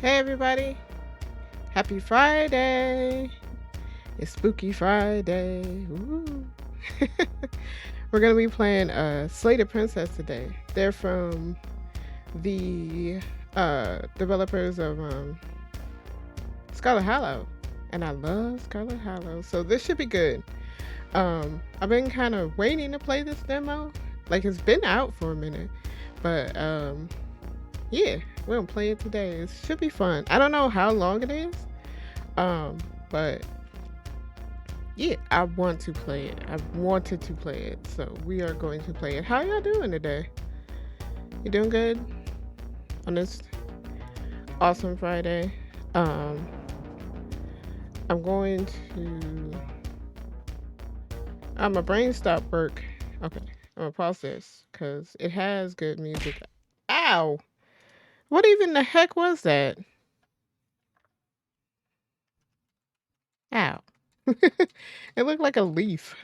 Hey everybody, happy Friday. It's Spooky Friday. Woo. We're going to be playing Slated Princess today. They're from the developers of Scarlet Hollow. And I love Scarlet Hollow. So this should be good. I've been kind of waiting to play this demo. Like it's been out for a minute. But yeah, we're gonna play it today. It should be fun. I don't know how long it is, but yeah, I want to play it. I wanted to play it, so we are going to play it. How y'all doing today? You doing good on this awesome Friday? I'm going to. My brain stopped work. Okay, I'm gonna pause this because it has good music. Ow! What even the heck was that? Ow. It looked like a leaf.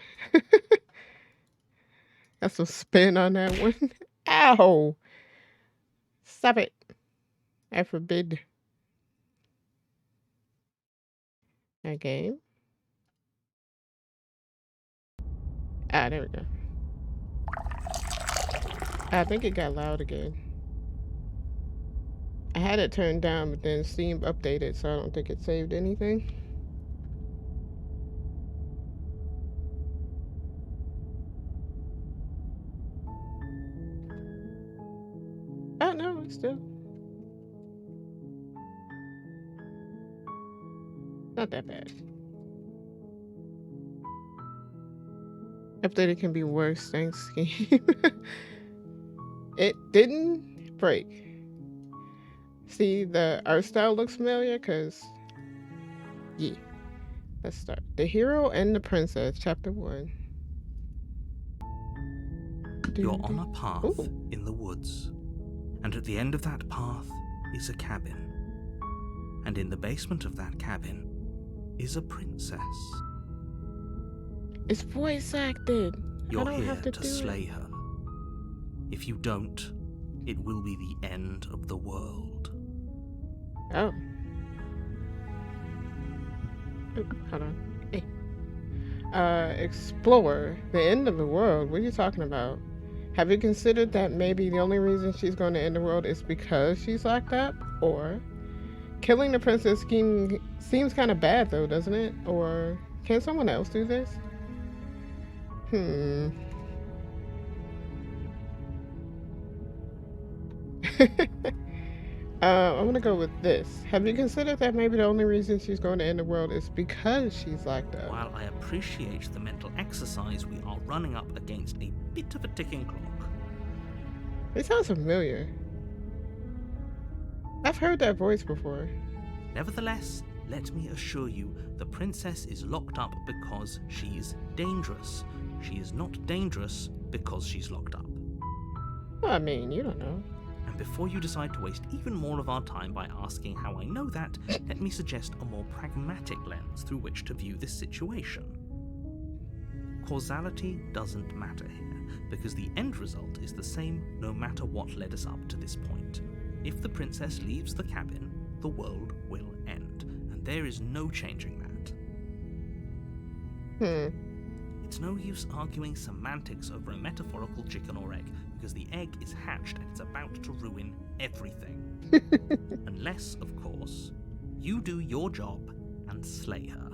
That's a spin on that one. Ow. Stop it. I forbid. Okay. There we go. I think it got loud again. I had it turned down, but then Steam updated, so I don't think it saved anything. Oh, no, it's still not that bad. Updated can be worse, thanks, game. It didn't break. See, the art style looks familiar, because, yeah. Let's start. The Hero and the Princess, Chapter 1. You're on a path in the woods, and at the end of that path is a cabin. And in the basement of that cabin is a princess. It's voice acted. You're here to slay her. If you don't, it will be the end of the world. Oh. Hold on. Hey. Explore. The end of the world? What are you talking about? Have you considered that maybe the only reason she's going to end the world is because she's locked up? Or killing the princess seems kind of bad though, doesn't it? Or can someone else do this? I'm gonna go with this. Have you considered that maybe the only reason she's going to end the world is because she's locked up? While I appreciate the mental exercise, we are running up against a bit of a ticking clock. It sounds familiar. I've heard that voice before. Nevertheless, let me assure you, the princess is locked up because she's dangerous. She is not dangerous because she's locked up. Well, I mean, you don't know. And before you decide to waste even more of our time by asking how I know that, let me suggest a more pragmatic lens through which to view this situation. Causality doesn't matter here, because the end result is the same no matter what led us up to this point. If the princess leaves the cabin, the world will end, and there is no changing that. It's no use arguing semantics over a metaphorical chicken or egg, because the egg is hatched and it's about to ruin everything. Unless, of course, you do your job and slay her.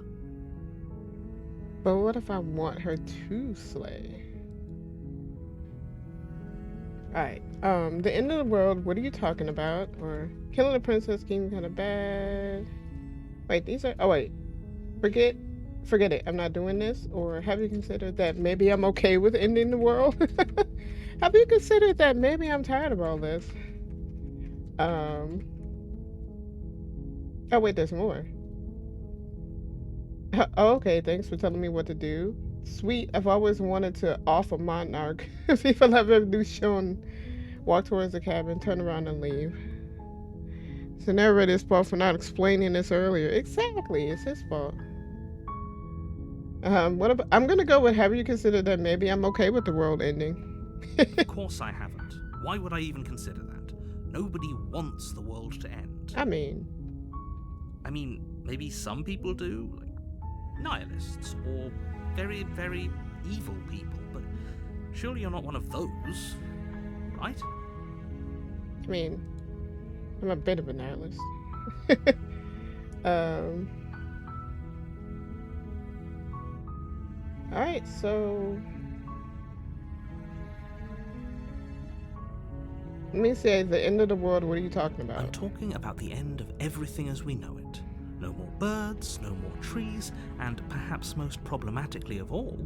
But what if I want her to slay? Alright, the end of the world, what are you talking about? Or killing the princess seems kind of bad. Wait, these are, oh wait, forget it, I'm not doing this. Or have you considered that maybe I'm okay with ending the world? Have you considered that maybe I'm tired of all this? Oh wait, there's more. Oh, okay, thanks for telling me what to do. Sweet, I've always wanted to off a monarch. People have ever shown walk towards the cabin, turn around and leave. So narrator's fault for not explaining this earlier. Exactly, it's his fault. What about, I'm gonna go with, have you considered that maybe I'm okay with the world ending? Of course I haven't. Why would I even consider that? Nobody wants the world to end. I mean, I mean, maybe some people do, like nihilists or very, very evil people, but surely you're not one of those, right? I mean, I'm a bit of a nihilist. um. Alright, so let me say, the end of the world, what are you talking about? I'm talking about the end of everything as we know it. No more birds, no more trees, and perhaps most problematically of all,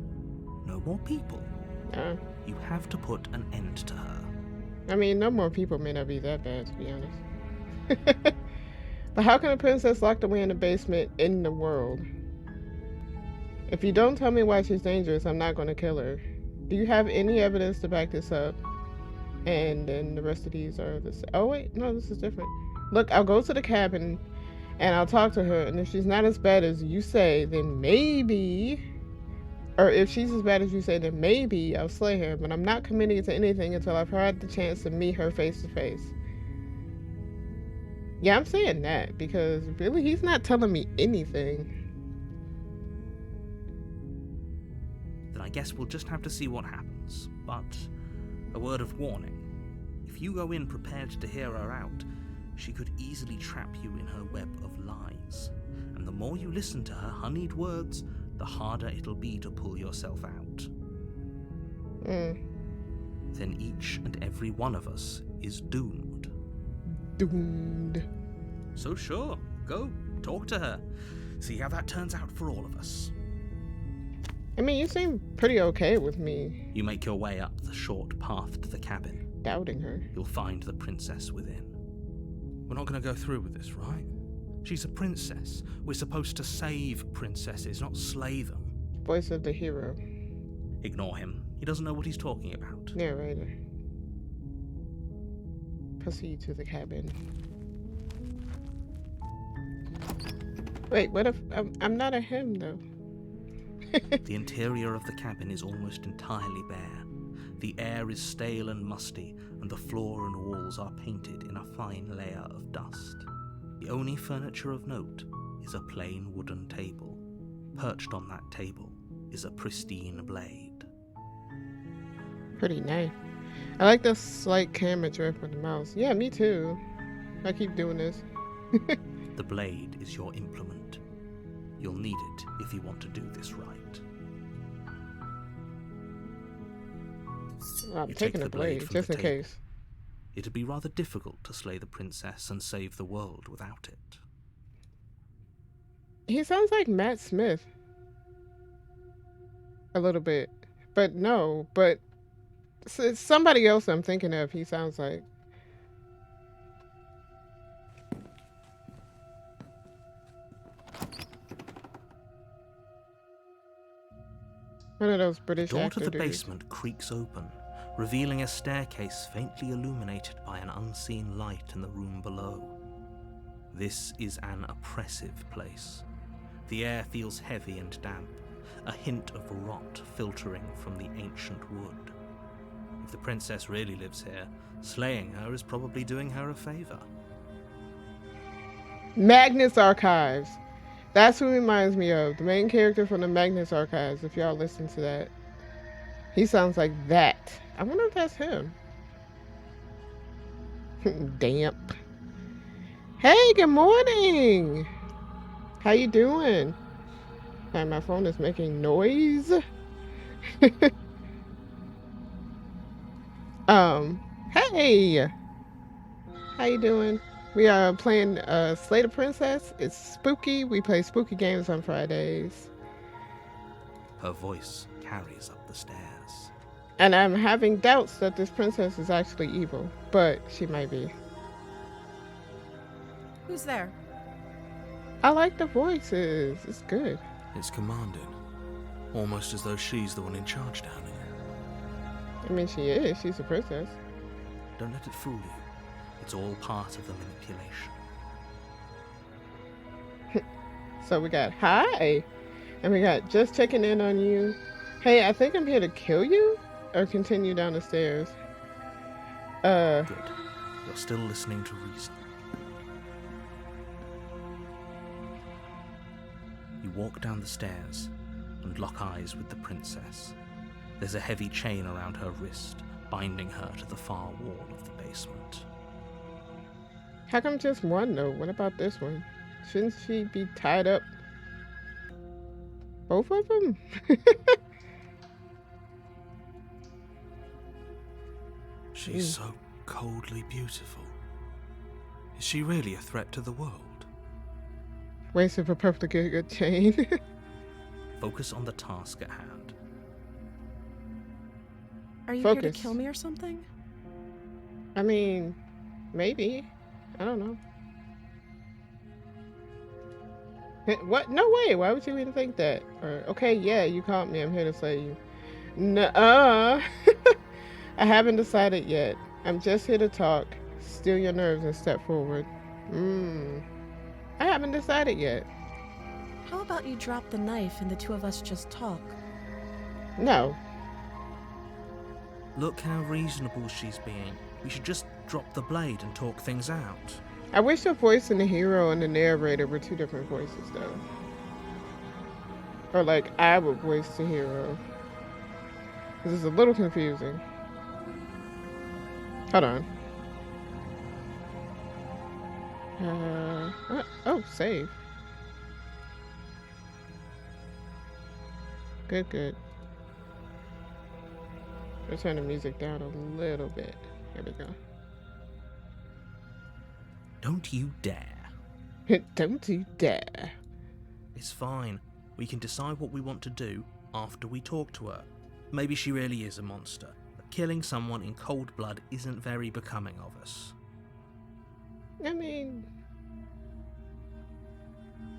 no more people. You have to put an end to her. I mean, no more people may not be that bad, to be honest. But how can a princess locked away in the basement in the world? If you don't tell me why she's dangerous, I'm not going to kill her. Do you have any evidence to back this up? And then the rest of these are the same. Oh, wait. No, this is different. Look, I'll go to the cabin and I'll talk to her. And if she's not as bad as you say, then maybe... Or if she's as bad as you say, then maybe I'll slay her. But I'm not committing to anything until I've had the chance to meet her face to face. Yeah, I'm saying that because really he's not telling me anything. Then I guess we'll just have to see what happens. But a word of warning. If you go in prepared to hear her out, she could easily trap you in her web of lies. And the more you listen to her honeyed words, the harder it'll be to pull yourself out. Then each and every one of us is doomed. Doomed. So sure, go, talk to her. See how that turns out for all of us. I mean, you seem pretty okay with me. You make your way up the short path to the cabin. Doubting her. You'll find the princess within. We're not going to go through with this, right? She's a princess. We're supposed to save princesses, not slay them. Voice of the hero. Ignore him. He doesn't know what he's talking about. Narrator. Proceed to the cabin. Wait, what if I'm not a him though? The interior of the cabin is almost entirely bare. The air is stale and musty, and the floor and walls are painted in a fine layer of dust. The only furniture of note is a plain wooden table. Perched on that table is a pristine blade. Pretty nice. I like the slight camera drift with the mouse. Yeah, me too. I keep doing this. The blade is your implement. You'll need it if you want to do this right. I'm taking the blade, just in case. It'd be rather difficult to slay the princess and save the world without it. He sounds like Matt Smith. A little bit. But no, but it's somebody else I'm thinking of, he sounds like. One of those British The door actor to the dudes. basement creaks open, revealing a staircase faintly illuminated by an unseen light in the room below. This is an oppressive place. The air feels heavy and damp, a hint of rot filtering from the ancient wood. If the princess really lives here, slaying her is probably doing her a favor. Magnus Archives. That's who he reminds me of. The main character from the Magnus Archives, if y'all listen to that. He sounds like that. I wonder if that's him. Damp. Hey, good morning. How you doing? And my phone is making noise. Hey. How you doing? We are playing Slay the Princess. It's spooky. We play spooky games on Fridays. Her voice carries up the stairs. And I'm having doubts that this princess is actually evil, but she might be. Who's there? I like the voices. It's good. It's commanding. Almost as though she's the one in charge down here. I mean, she is. She's a princess. Don't let it fool you. It's all part of the manipulation. So we got hi, and we got just checking in on you. Hey, I think I'm here to kill you, or continue down the stairs. Good. You're still listening to reason. You walk down the stairs and lock eyes with the princess. There's a heavy chain around her wrist, binding her to the far wall of the basement. How come just one though? What about this one? Shouldn't she be tied up? Both of them? She's so coldly beautiful. Is she really a threat to the world? Wasted for perfectly good chain. Focus on the task at hand. Are you here to Focus. kill me or something? I mean, maybe. I don't know. What? No way. Why would you even think that? Or, okay, yeah, you caught me. I'm here to slay you. Nuh-uh. I haven't decided yet. I'm just here to talk. Steal your nerves and step forward. I haven't decided yet. How about you drop the knife and the two of us just talk? No. Look how reasonable she's being. We should just drop the blade and talk things out. I wish the voice in the hero and the narrator were two different voices, though. Or like, I would voice the hero. This is a little confusing. Hold on. Oh, save. Good. Let's turn the music down a little bit. There we go. Don't you dare. Don't you dare. It's fine. We can decide what we want to do after we talk to her. Maybe she really is a monster, but killing someone in cold blood isn't very becoming of us. I mean,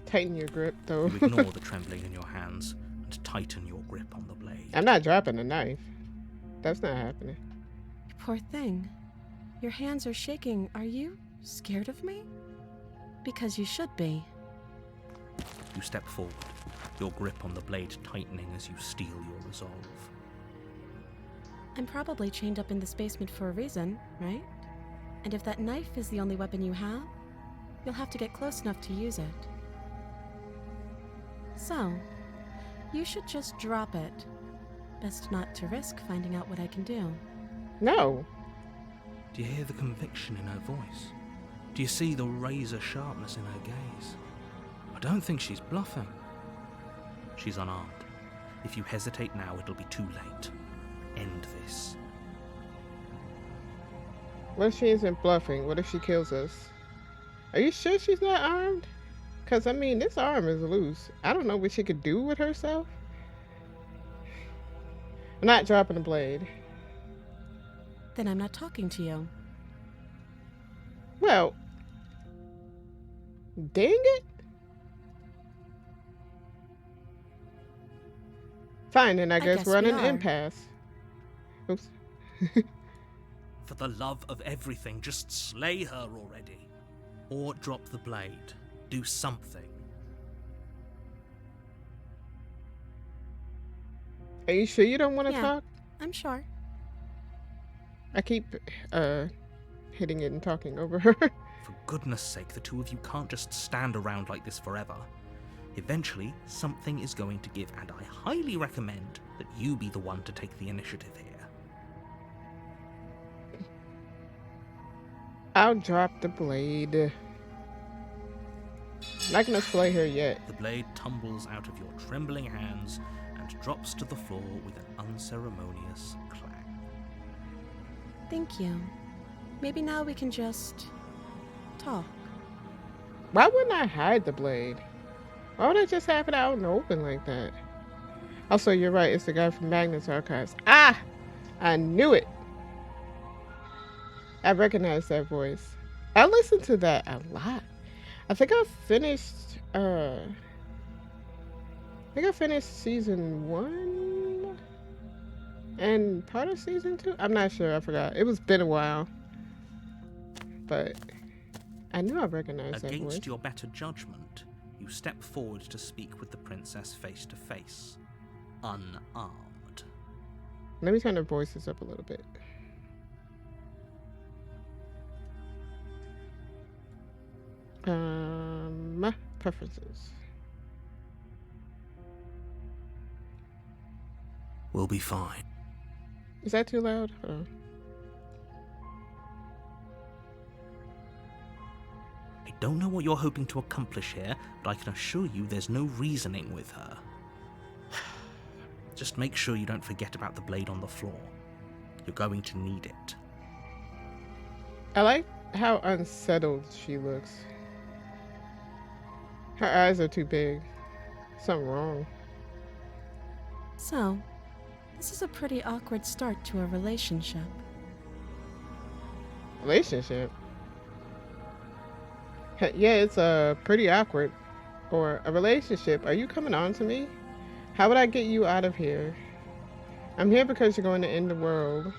tighten your grip, though. You ignore the trembling in your hands and tighten your grip on the blade. I'm not dropping the knife. That's not happening. You poor thing. Your hands are shaking. Are you scared of me? Because you should be. You step forward, your grip on the blade tightening as you steel your resolve. I'm probably chained up in this basement for a reason, right? And if that knife is the only weapon you have, you'll have to get close enough to use it. So, you should just drop it. Best not to risk finding out what I can do. No. Do you hear the conviction in her voice? Do you see the razor sharpness in her gaze? I don't think she's bluffing. She's unarmed. If you hesitate now, it'll be too late. End this. What if she isn't bluffing? What if she kills us? Are you sure she's not armed? Because, I mean, this arm is loose. I don't know what she could do with herself. I'm not dropping the blade. Then I'm not talking to you. Well, dang it. Fine, then I guess we're on we an are. impasse. Oops. For the love of everything, just slay her already. Or drop the blade. Do something. Are you sure you don't want to Yeah. talk? I'm sure. I keep hitting it and talking over her. For goodness sake, the two of you can't just stand around like this forever. Eventually, something is going to give, and I highly recommend that you be the one to take the initiative here. I'll drop the blade. I'm not gonna slay her yet. The blade tumbles out of your trembling hands and drops to the floor with an unceremonious clang. Thank you. Maybe now we can just talk. Why wouldn't I hide the blade? Why would I just have it out in the open like that? Also, you're right. It's the guy from Magnus Archives. Ah! I knew it. I recognize that voice. I listen to that a lot. I think I finished season 1 and part of season 2. I'm not sure. I forgot. It was been a while. But I knew I recognized that voice. Against your better judgment, you step forward to speak with the princess face to face, unarmed. Let me turn the voices up a little bit. Preferences. We'll be fine. Is that too loud? Hold on. I don't know what you're hoping to accomplish here, but I can assure you there's no reasoning with her. Just make sure you don't forget about the blade on the floor. You're going to need it. I like how unsettled she looks. Her eyes are too big. Something wrong. So, this is a pretty awkward start to a relationship. Relationship? Yeah, it's pretty awkward. Or a relationship. Are you coming on to me? How would I get you out of here? I'm here because you're going to end the world.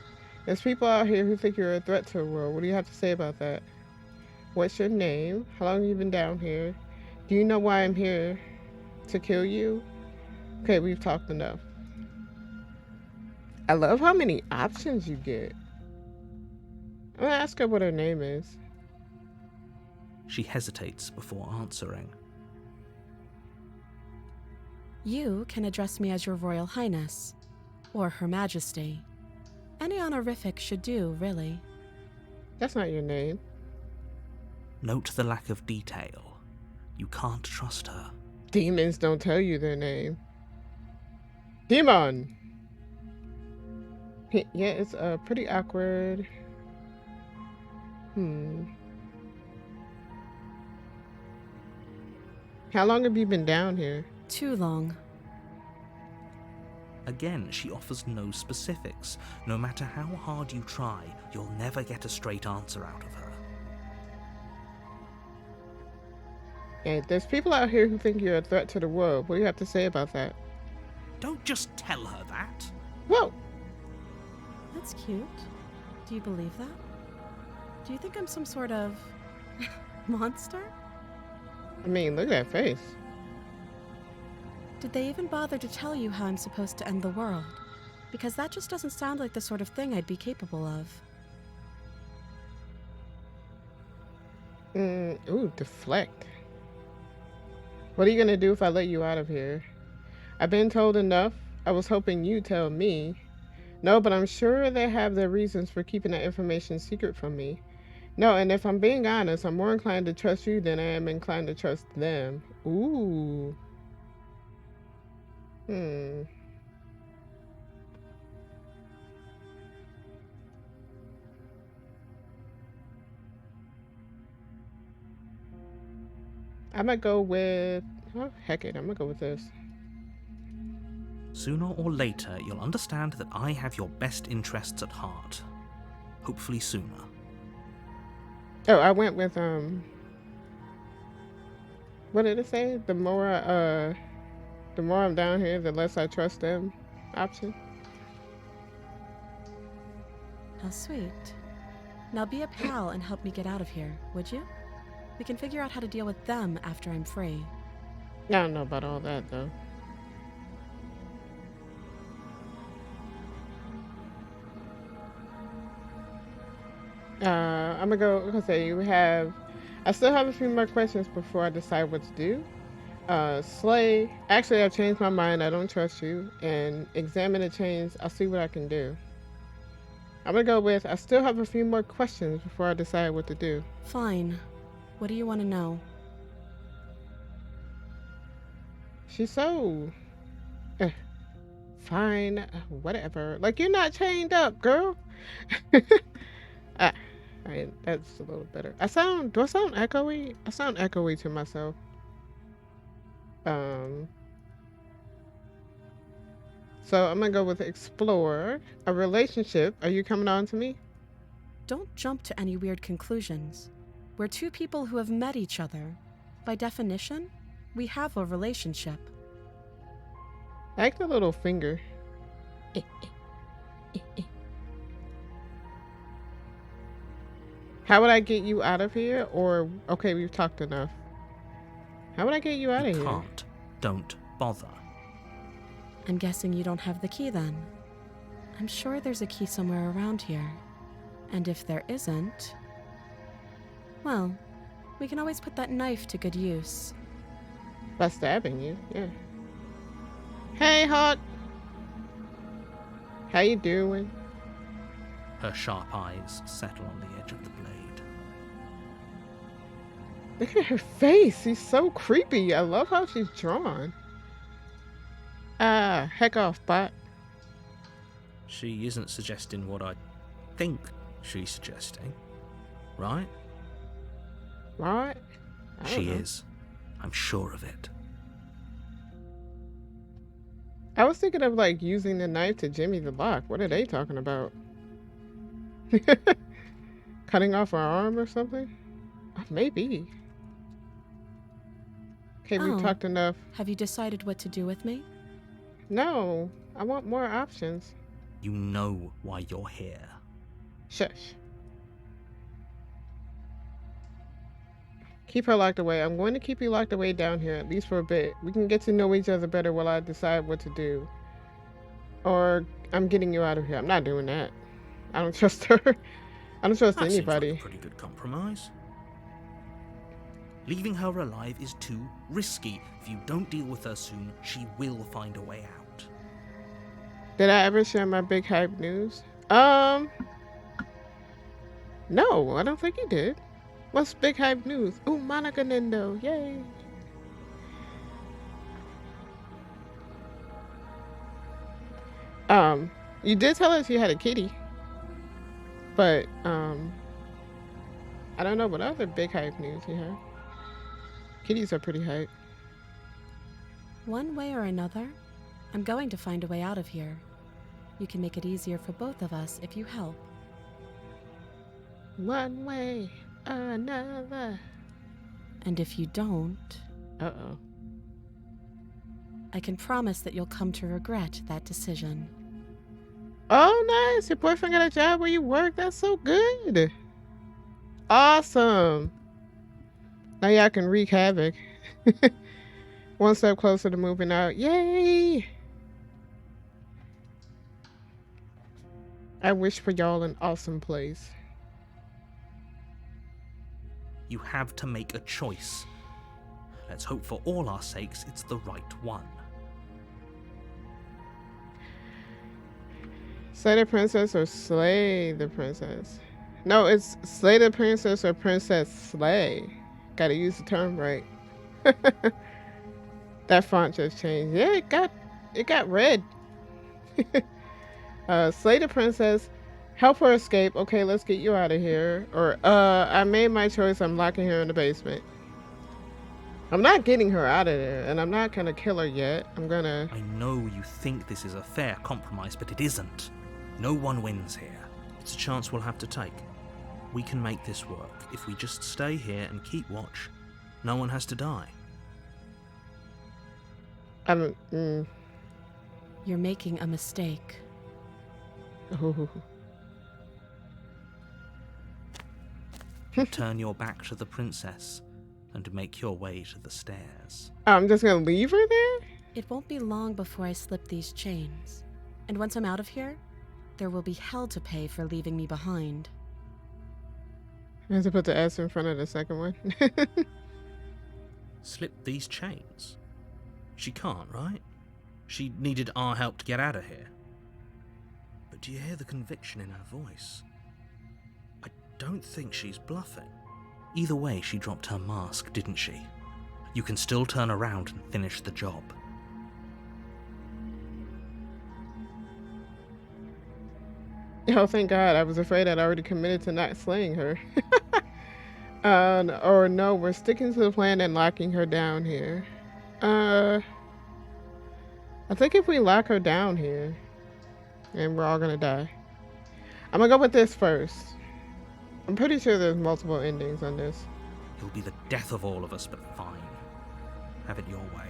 There's people out here who think you're a threat to the world. What do you have to say about that? What's your name? How long have you been down here? Do you know why I'm here? To kill you? Okay, we've talked enough. I love how many options you get. I'm gonna ask her what her name is. She hesitates before answering. You can address me as your Royal Highness, or Her Majesty. Any honorific should do, really. That's not your name. Note the lack of detail. You can't trust her. Demons don't tell you their name. Demon! Yeah, it's pretty awkward. How long have you been down here? Too long. Again, she offers no specifics. No matter how hard you try, you'll never get a straight answer out of her. Yeah, there's people out here who think you're a threat to the world. What do you have to say about that? Don't just tell her that. Whoa! That's cute. Do you believe that? Do you think I'm some sort of monster? I mean, look at that face. Did they even bother to tell you how I'm supposed to end the world? Because that just doesn't sound like the sort of thing I'd be capable of. Ooh, deflect. What are you gonna do if I let you out of here? I've been told enough. I was hoping you'd tell me. No, but I'm sure they have their reasons for keeping that information secret from me. No, and if I'm being honest, I'm more inclined to trust you than I am inclined to trust them. Ooh. I'm gonna go with... Oh, heck it. I'm gonna go with this. Sooner or later, you'll understand that I have your best interests at heart. Hopefully sooner. Oh, I went with, what did it say? The more I'm down here, the less I trust them option. How sweet. Now be a pal and help me get out of here, would you? We can figure out how to deal with them after I'm free. I don't know about all that, though. I'm gonna go, let's say I still have a few more questions before I decide what to do. Slay, actually I've changed my mind, I don't trust you, and examine the change, I'll see what I can do. I'm gonna go with, I still have a few more questions before I decide what to do. Fine. What do you want to know? She's so... fine, whatever. Like, you're not chained up, girl. Alright, that's a little better. Do I sound echoey? I sound echoey to myself. So I'm gonna go with explore. A relationship. Are you coming on to me? Don't jump to any weird conclusions. We're two people who have met each other. By definition, we have a relationship. Act a little finger. How would I get you out of here? Or, okay, we've talked enough. How would I get you out of You here? can't. Don't bother. I'm guessing you don't have the key then. I'm sure there's a key somewhere around here. And if there isn't... well, we can always put that knife to good use. By stabbing you, yeah. Hey, Hawk! How you doing? Her sharp eyes settle on the edge of the blade. Look at her face. She's so creepy. I love how she's drawn. Ah, heck off, bot. She isn't suggesting what I think she's suggesting, right? Right? I don't She know. is. I'm sure of it. I was thinking of like using the knife to jimmy the lock. What are they talking about? Cutting off her arm or something? Maybe. Okay, Oh. we've talked enough. Have you decided what to do with me? No, I want more options. You know why you're here. Shush. Keep her locked away. I'm going to keep you locked away down here, at least for a bit. We can get to know each other better while I decide what to do. Or I'm getting you out of here. I'm not doing that. I don't trust her. I don't trust That anybody. seems like a pretty good compromise. Leaving her alive is too risky. If you don't deal with her soon, she will find a way out. Did I ever share my big hype news? No, I don't think you did. What's big hype news? Ooh, Monica Nindo, yay! You did tell us you had a kitty, but I don't know what other big hype news you have. Kitties are pretty hype. One way or another, I'm going to find a way out of here. You can make it easier for both of us if you help. One way or another. And if you don't, Uh-oh. I can promise that you'll come to regret that decision. Oh, nice. Your boyfriend got a job where you work. That's so good. Awesome. Now y'all can wreak havoc. One step closer to moving out. Yay. I wish for y'all an awesome place. You have to make a choice. Let's hope for all our sakes it's the right one. Slay the princess or slay the princess? No, it's slay the princess or princess slay. Gotta use the term right. That font just changed. Yeah, it got red. Slay the princess. Help her escape. Okay, let's get you out of here. Or, I made my choice. I'm locking her in the basement. I'm not getting her out of there, and I'm not gonna kill her yet. I'm gonna... I know you think this is a fair compromise, but it isn't. No one wins here. It's a chance we'll have to take. We can make this work. If we just stay here and keep watch, no one has to die. I don't... You're making a mistake. Ooh. Turn your back to the princess and make your way to the stairs. I'm just gonna leave her there? It won't be long before I slip these chains. And once I'm out of here, there will be hell to pay for leaving me behind. I have to put the S in front of the second one. Slip these chains? She can't, right? She needed our help to get out of here. But do you hear the conviction in her voice? I don't think she's bluffing. Either way, she dropped her mask, didn't she? You can still turn around and finish the job. Oh, thank God. I was afraid I'd already committed to not slaying her. Or no, we're sticking to the plan and locking her down here. I think if we lock her down here, and we're all gonna die. I'm gonna go with this first. I'm pretty sure there's multiple endings on this. It'll be the death of all of us, but fine. Have it your way.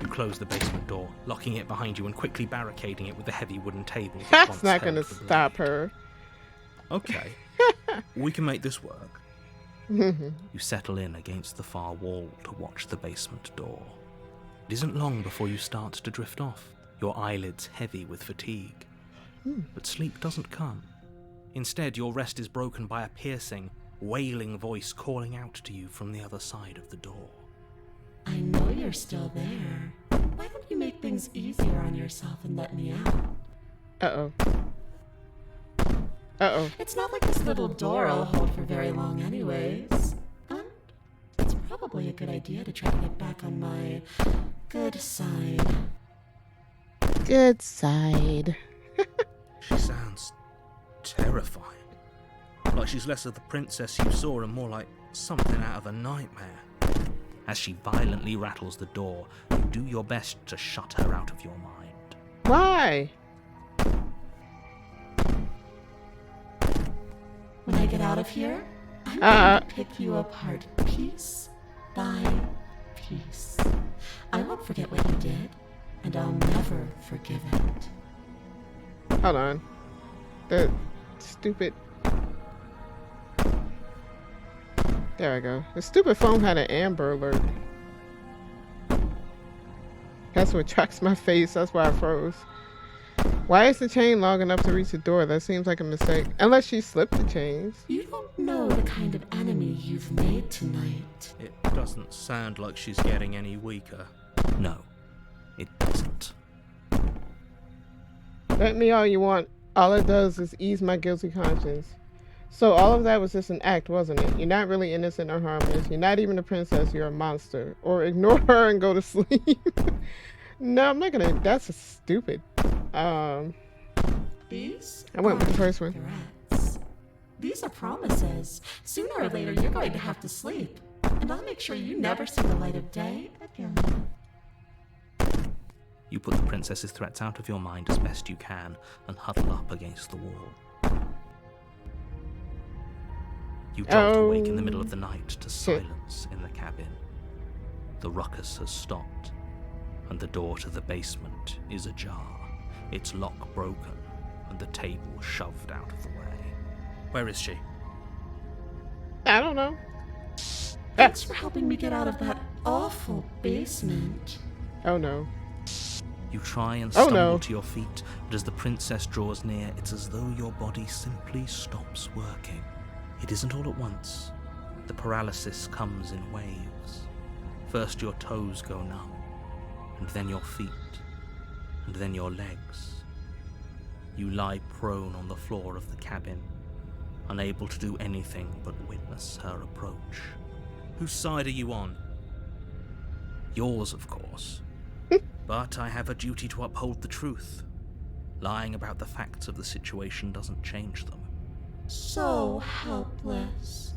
You close the basement door, locking it behind you and quickly barricading it with the heavy wooden table. That's not gonna stop her. Okay. We can make this work. Mm-hmm. You settle in against the far wall to watch the basement door. It isn't long before you start to drift off, your eyelids heavy with fatigue. But sleep doesn't come. Instead, your rest is broken by a piercing, wailing voice calling out to you from the other side of the door. I know you're still there. Why don't you make make things easier on yourself and let me out. Uh-oh. Uh-oh. It's not like this little door will hold for very long anyways. And it's probably a good idea to try to get back on my good side. Good side. She sounds terrifying. Like she's less of the princess you saw and more like something out of a nightmare. As she violently rattles the door, you do your best to shut her out of your mind. Why? When I get out of here, I'm going to pick you apart piece by piece. I won't forget what you did, and I'll never forgive it. Hold on. The stupid... There I go. The stupid phone had an Amber Alert. That's what tracks my face. That's why I froze. Why is the chain long enough to reach the door? That seems like a mistake. Unless she slipped the chains. You don't know the kind of enemy you've made tonight. It doesn't sound like she's getting any weaker. No, it doesn't. Let me all you want. All it does is ease my guilty conscience. So all of that was just an act, wasn't it? You're not really innocent or harmless. You're not even a princess. You're a monster. Or ignore her and go to sleep. No, I'm not gonna. That's stupid. These I went with the first one. threats. These are promises. Sooner or later, you're going to have to sleep. And I'll make sure you never see the light of day again. You put the princess's threats out of your mind as best you can and huddle up against the wall. You jolt awake in the middle of the night to silence in the cabin. The ruckus has stopped, and the door to the basement is ajar, its lock broken, and the table shoved out of the way. Where is she? I don't know. Thanks for helping me get out of that awful basement. Oh no. You try and Oh, stumble no. to your feet, but as the princess draws near, it's as though your body simply stops working. It isn't all at once. The paralysis comes in waves. First your toes go numb, and then your feet, and then your legs. You lie prone on the floor of the cabin, unable to do anything but witness her approach. Whose side are you on? Yours, of course. But I have a duty to uphold the truth. Lying about the facts of the situation doesn't change them. So helpless.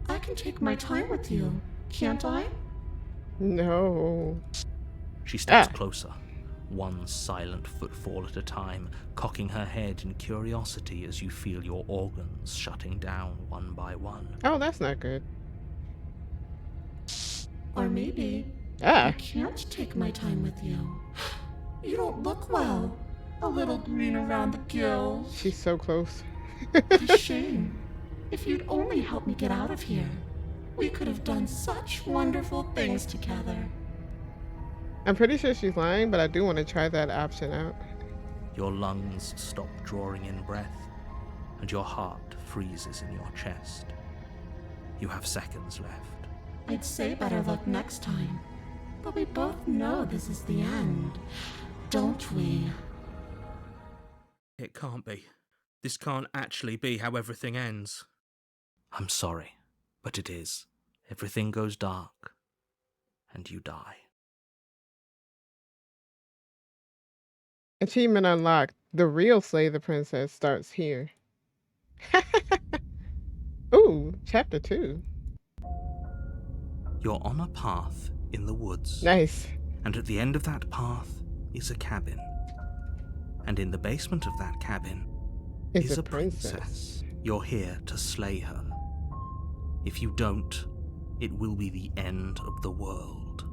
I can take my time with you, can't I? No. She steps closer, one silent footfall at a time, cocking her head in curiosity as you feel your organs shutting down one by one. Oh, that's not good. Or maybe Ah. I can't take my time with you. You don't look well. A little green around the gills. She's so close. What a shame. If you'd only helped me get out of here, we could have done such wonderful things together. I'm pretty sure she's lying, but I do want to try that option out. Your lungs stop drawing in breath, and your heart freezes in your chest. You have seconds left. I'd say better luck next time. But we both know this is the end, don't we? It can't be. This can't actually be how everything ends. I'm sorry, but it is. Everything goes dark, and you die. Achievement unlocked. The real Slay the Princess starts here. Ooh, chapter 2. You're on a path in the woods. Nice. And at the end of that path is a cabin. And in the basement of that cabin It's is a a princess. You're here to slay her. If you don't, it will be the end of the world.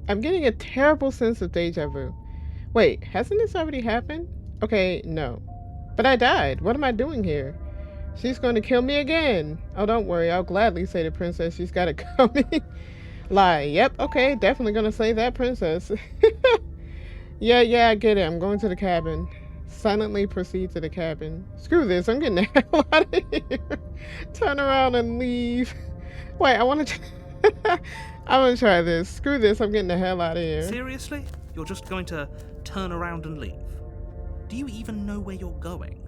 I'm getting a terrible sense of deja vu. Wait, hasn't this already happened? Okay, no. But I died. What am I doing here? She's going to kill me again. Oh, don't worry. I'll gladly say to princess she's got it coming. Lie. Yep, okay. Definitely going to slay that princess. Yeah, I get it. I'm going to the cabin. Silently proceed to the cabin. Screw this. I'm getting the hell out of here. Turn around and leave. Wait, I want to... I'm gonna try this. Screw this. I'm getting the hell out of here. Seriously? You're just going to turn around and leave? Do you even know where you're going?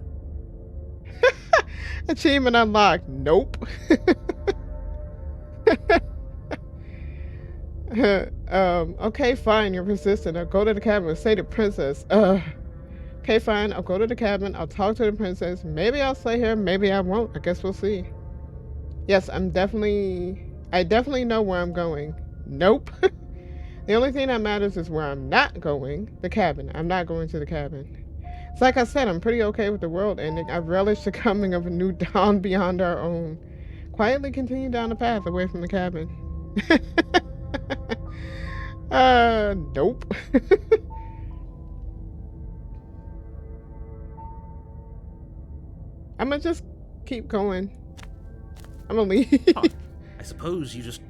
Achievement unlocked. Nope. Okay, fine. You're persistent. I'll go to the cabin and say to the princess. Okay, fine. I'll go to the cabin. I'll talk to the princess. Maybe I'll stay here. Maybe I won't. I guess we'll see. Yes, I definitely know where I'm going. Nope. The only thing that matters is where I'm not going. The cabin. I'm not going to the cabin. It's like I said, I'm pretty okay with the world ending. I relish the coming of a new dawn beyond our own. Quietly continue down the path away from the cabin. Nope. I'm gonna just keep going. I'm gonna leave. Fine. I suppose you just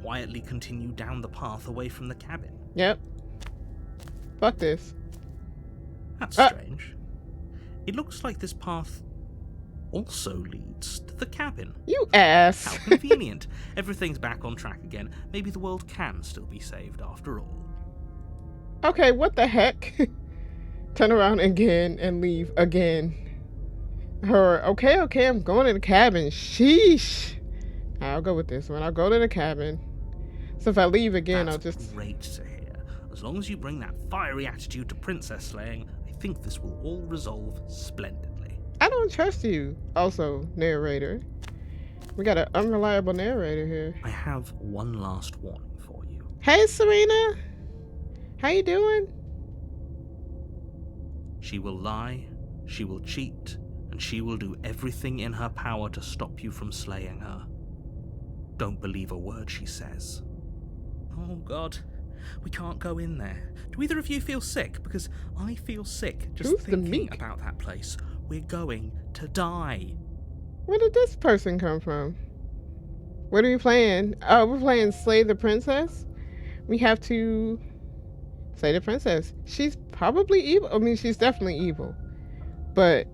quietly continue down the path away from the cabin. Yep. Fuck this. That's strange. It looks like this path also leads to the cabin. You ass. How convenient. Everything's back on track again. Maybe the world can still be saved after all. Okay, what the heck? Turn around again and leave again. Okay, I'm going to the cabin. Sheesh. I'll go with this one. I'll go to the cabin. So if I leave again, That's I'll just... great to hear. As long as you bring that fiery attitude to princess slaying, I think this will all resolve splendidly. I don't trust you. Also, narrator. We got an unreliable narrator here. I have one last warning for you. Hey, Serena. How you doing? She will lie, she will cheat, and she will do everything in her power to stop you from slaying her. Don't believe a word she says. Oh God, we can't go in there. Do either of you feel sick? Because I feel sick just Who's the thinking meek? about that place. We're going to die. Where did this person come from? What are we playing? Oh, we're playing Slay the Princess. We have to slay the princess. She's probably evil. I mean, she's definitely evil. But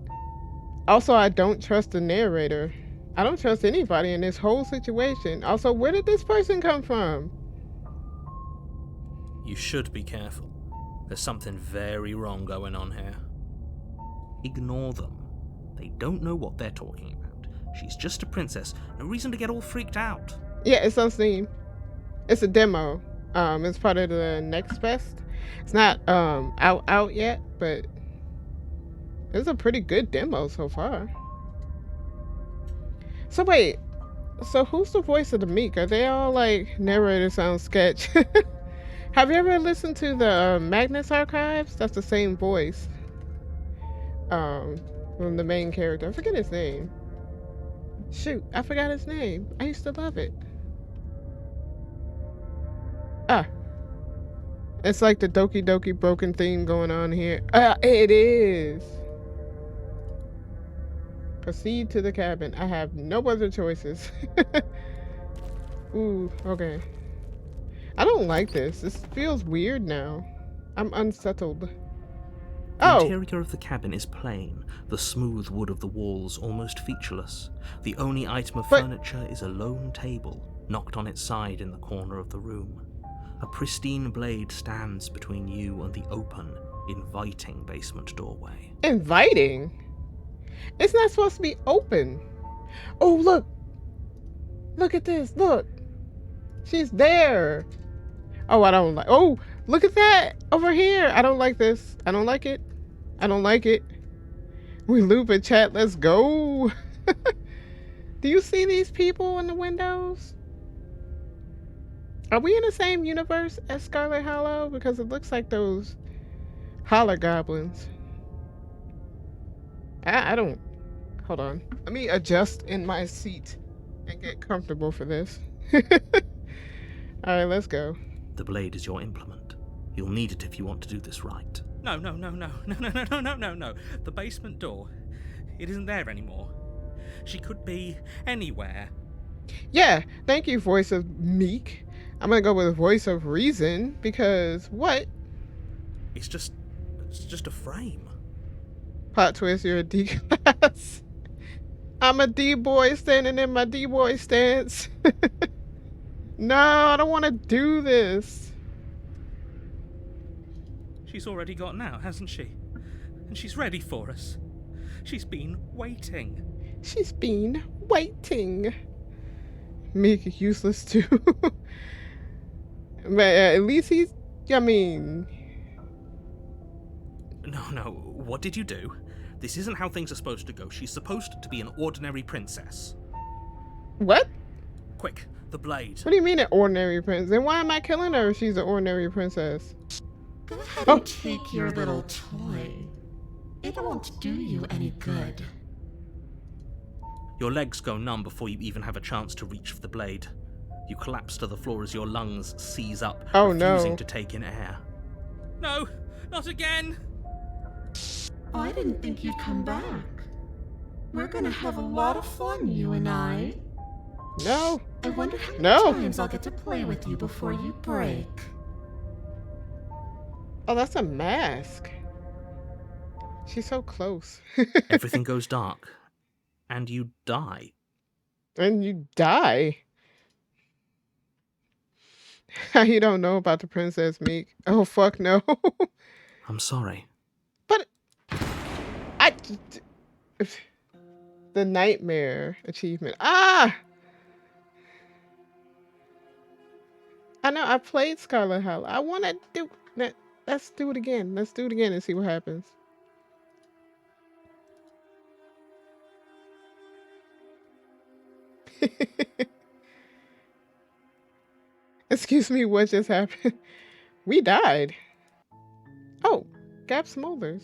also, I don't trust the narrator. I don't trust anybody in this whole situation. Also, where did this person come from? You should be careful. There's something very wrong going on here. Ignore them. They don't know what they're talking about. She's just a princess. No reason to get all freaked out. Yeah, it's on Steam. It's a demo. It's part of the Next Fest. It's not out yet, but it's a pretty good demo so far. So wait, so who's the voice of the meek? Are they all like narrator sound sketch? Have you ever listened to the Magnus Archives? That's the same voice. From the main character. I forget his name. Shoot, I forgot his name. I used to love it. Ah. It's like the Doki Doki broken theme going on here. It is. Proceed to the cabin. I have no other choices. Ooh, okay. I don't like this. This feels weird now. I'm unsettled. The Oh! interior of the cabin is plain, the smooth wood of the walls almost featureless. The only item of furniture is a lone table, knocked on its side in the corner of the room. A pristine blade stands between you and the open, inviting basement doorway. Inviting? It's not supposed to be open. Oh, look. Look at this. Look. She's there. Oh, I don't like... Oh, look at that. Over here. I don't like this. I don't like it. I don't like it. We loop in chat. Let's go. Do you see these people in the windows? Are we in the same universe as Scarlet Hollow? Because it looks like those holler goblins. I don't... Hold on. Let me adjust in my seat and get comfortable for this. Alright, let's go. The blade is your implement. You'll need it if you want to do this right. No. The basement door. It isn't there anymore. She could be anywhere. Yeah, thank you, voice of Meek. I'm gonna go with voice of reason because what? It's just a frame. Plot twist, you're a D class. I'm a D boy standing in my D boy stance. No, I don't want to do this. She's already gotten out, hasn't she? And she's ready for us. She's been waiting. She's been waiting. Meek useless too. But at least he's, I mean... No, what did you do? This isn't how things are supposed to go. She's supposed to be an ordinary princess. What? Quick, the blade. What do you mean an ordinary princess? Then why am I killing her if she's an ordinary princess? Go ahead Oh. and take your little toy. It won't do you any good. Your legs go numb before you even have a chance to reach for the blade. You collapse to the floor as your lungs seize up, Oh, refusing no. to take in air. No, not again! I didn't think you'd come back. We're gonna have a lot of fun, you and I. No. I wonder how many No. times I'll get to play with you before you break. Oh, that's a mask. She's so close. Everything goes dark, and you die. And you die. How you don't know about the Princess Meek? Oh, fuck no. I'm sorry. But I... The nightmare achievement. Ah! I know, I played Scarlet Hollow. I want to do... Let's do it again. Let's do it again and see what happens. Excuse me, what just happened? We died. Oh, Gap Smolders.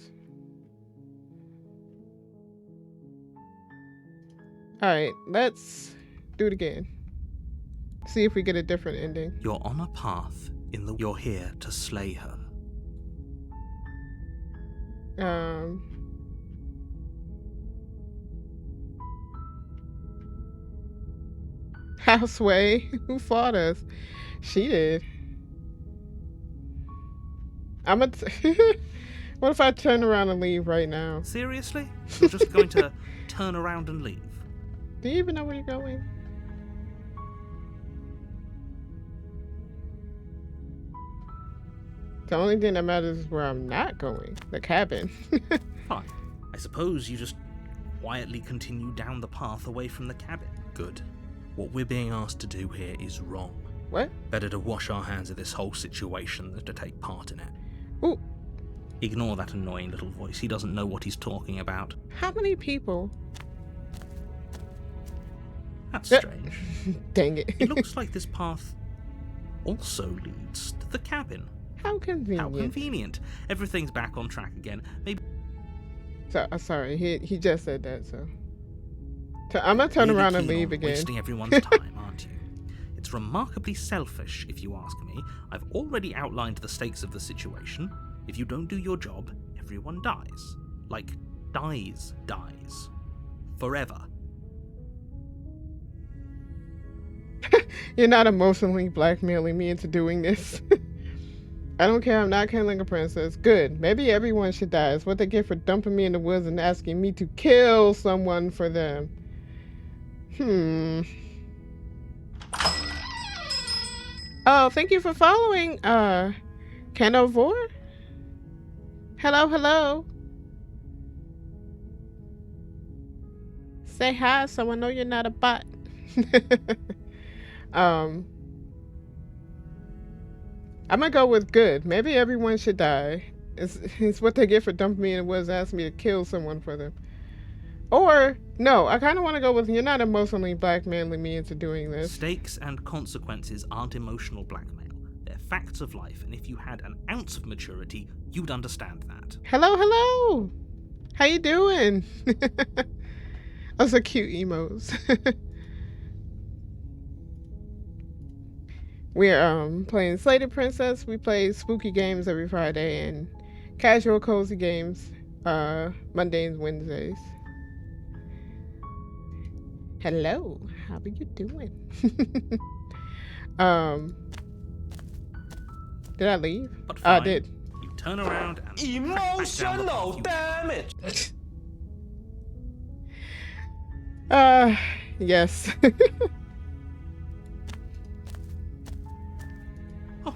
Alright, let's do it again. See if we get a different ending. You're on a path you're here to slay her. Houseway, who fought us? She did. What if I turn around and leave right now? Seriously? You're just going to turn around and leave? Do you even know where you're going? The only thing that matters is where I'm not going. The cabin. Fine. I suppose you just quietly continue down the path away from the cabin. Good. What we're being asked to do here is wrong. What? Better to wash our hands of this whole situation than to take part in it. Ooh. Ignore that annoying little voice. He doesn't know what he's talking about. How many people? That's strange. Dang it. It looks like this path also leads to the cabin. How convenient. How convenient. Everything's back on track again. Maybe. So, sorry, he just said that, so I'm gonna turn really around and keen leave on again. Wasting everyone's time, aren't you? It's remarkably selfish, if you ask me. I've already outlined the stakes of the situation. If you don't do your job, everyone dies. Like, dies. Forever. You're not emotionally blackmailing me into doing this. I don't care, I'm not killing a princess. Good. Maybe everyone should die. It's what they get for dumping me in the woods and asking me to kill someone for them. Oh, thank you for following, Canovore? Hello. Say hi so I know you're not a bot. I'm gonna go with good. Maybe everyone should die. It's what they get for dumping me in the woods and asking me to kill someone for them. Or, no, I kind of want to go with you're not emotionally blackmailing me into doing this. Stakes and consequences aren't emotional blackmail. They're facts of life, and if you had an ounce of maturity, you'd understand that. Hello. How you doing? Those are cute emos. We're playing Slated Princess. We play spooky games every Friday and casual cozy games Mondays and Wednesdays. Hello, how are you doing? Did I leave? But I fine. did. You turn around and Emotional damage. Yes.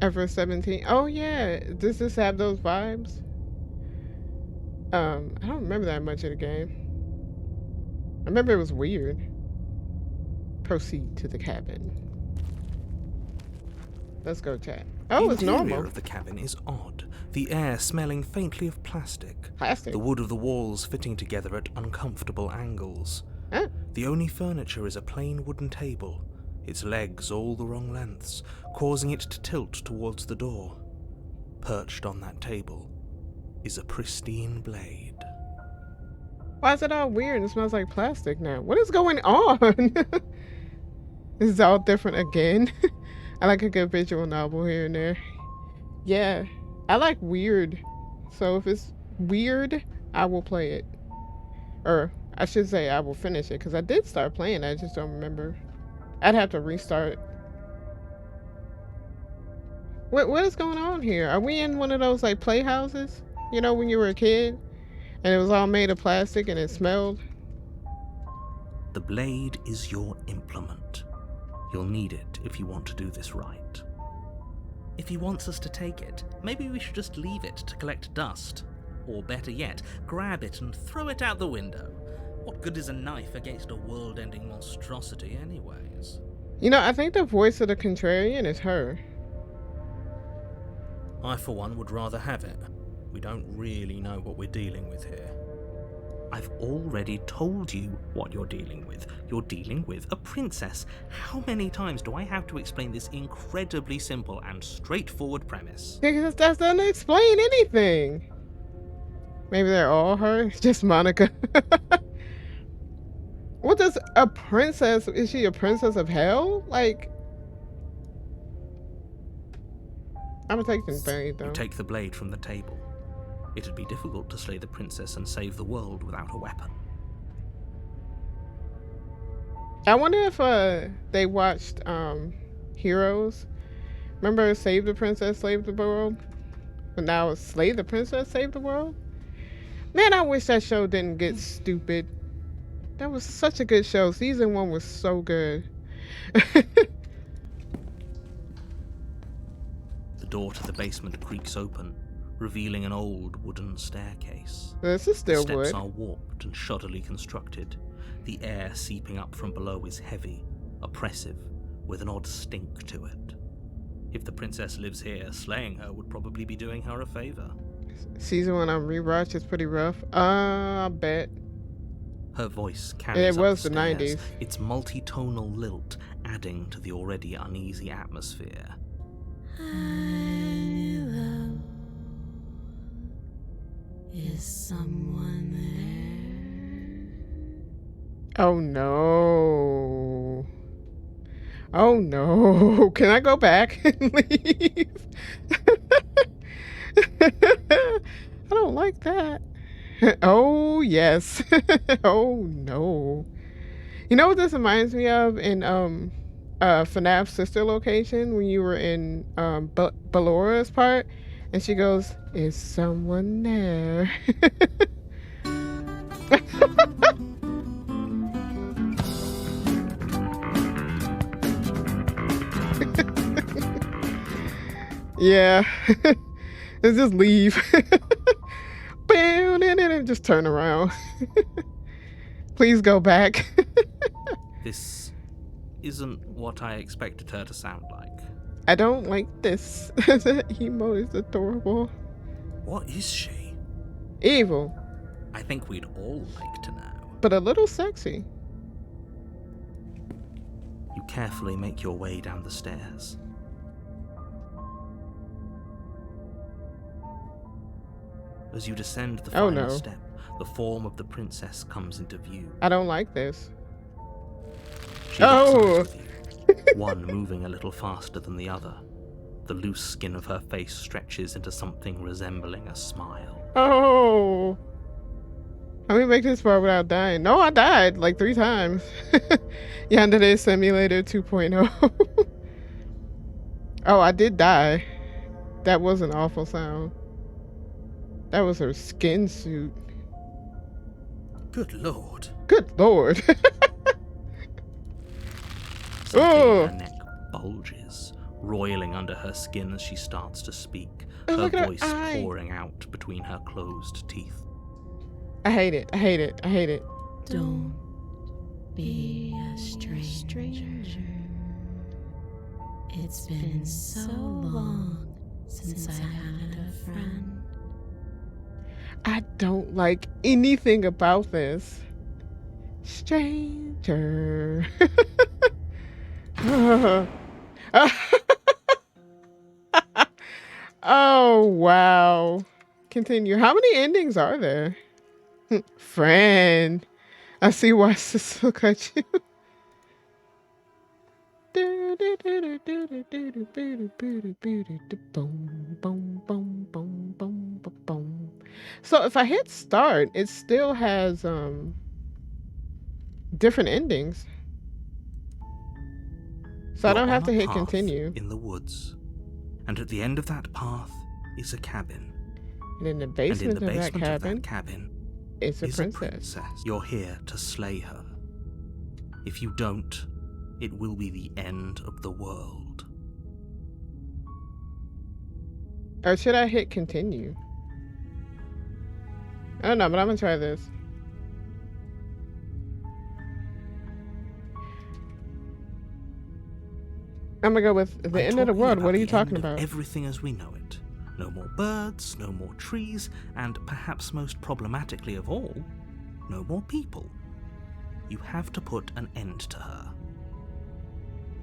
Ever 17. Oh yeah, does this have those vibes? I don't remember that much of the game. I remember it was weird. Proceed to the cabin. Let's go, chat. Oh, The it's interior normal. of the cabin is odd, the air smelling faintly of plastic. Plastic. The wood of the walls fitting together at uncomfortable angles. Huh? The only furniture is a plain wooden table, its legs all the wrong lengths, causing it to tilt towards the door. Perched on that table is a pristine blade. Why is it all weird? It smells like plastic now. What is going on? This is all different again. I like a good visual novel here and there. Yeah, I like weird. So if it's weird, I will play it. Or I should say I will finish it, because I did start playing. I just don't remember. I'd have to restart. What is going on here? Are we in one of those like playhouses? You know, when you were a kid and it was all made of plastic and it smelled? The blade is your implement. You'll need it if you want to do this right. If he wants us to take it, maybe we should just leave it to collect dust. Or better yet, grab it and throw it out the window. What good is a knife against a world-ending monstrosity anyways? You know, I think the voice of the contrarian is her. I, for one, would rather have it. We don't really know what we're dealing with here. I've already told you what you're dealing with. You're dealing with a princess. How many times do I have to explain this incredibly simple and straightforward premise? Because that doesn't explain anything. Maybe they're all her, just Monica. What does a princess, is she a princess of hell? Like, I'm gonna take the blade though. You take the blade from the table. It'd be difficult to slay the princess and save the world without a weapon. I wonder if they watched Heroes. Remember Save the Princess, Save the World? But now it's Slay the Princess, Save the World? Man, I wish that show didn't get stupid. That was such a good show. Season 1 was so good. The door to the basement creaks open, revealing an old wooden staircase. This is still The steps wood. are warped and shoddily constructed. The air seeping up from below is heavy, oppressive, with an odd stink to it. If the princess lives here, slaying her would probably be doing her a favor. Season 1 on rewatch is pretty rough. I bet. Her voice carries It up was the stairs, 90s. its multi-tonal lilt adding to the already uneasy atmosphere. Hello. Is someone there? Oh no. Oh no. Can I go back and leave? I don't like that. Oh yes. Oh no. You know what this reminds me of in FNAF's sister location when you were in Belora's part and she goes, "Is someone there?" Yeah. Let's just leave. Bam, and just turn around. Please go back. This isn't what I expected her to sound like. I don't like this. That emote is adorable. What is she? Evil, I think we'd all like to know. but a little sexy. You carefully make your way down the stairs. As you descend the Oh, final no. step, the form of the princess comes into view. I don't like this. She locks Oh. eyes with you, one moving a little faster than the other. The loose skin of her face stretches into something resembling a smile. Oh. Let me make this far without dying. No, I died like 3 times. Yandere Simulator 2.0. Oh, I did die. That was an awful sound. That was her skin suit. Good lord. Good lord. Something Oh. in her neck bulges, roiling under her skin as she starts to speak, Oh, her look at her voice eye. pouring out between her closed teeth. I hate it. I hate it. I hate it. Don't be a stranger. It's been so long since I've had a friend. I don't like anything about this. Stranger. Oh, wow. Continue. How many endings are there? Friend. I see why sis look at you. So if I hit start, it still has different endings. So I You're don't have on to a hit path continue. in the woods, and at the end of that path is a cabin. And in the And in basement, the of, basement that of cabin, that cabin it's a is princess. a princess. You're here to slay her. If you don't, it will be the end of the world. Or should I hit continue? I don't know, but I'm gonna try this. I'm gonna go with the end of the world. What are you talking about? Everything as we know it. No more birds, no more trees, and perhaps most problematically of all, no more people. You have to put an end to her.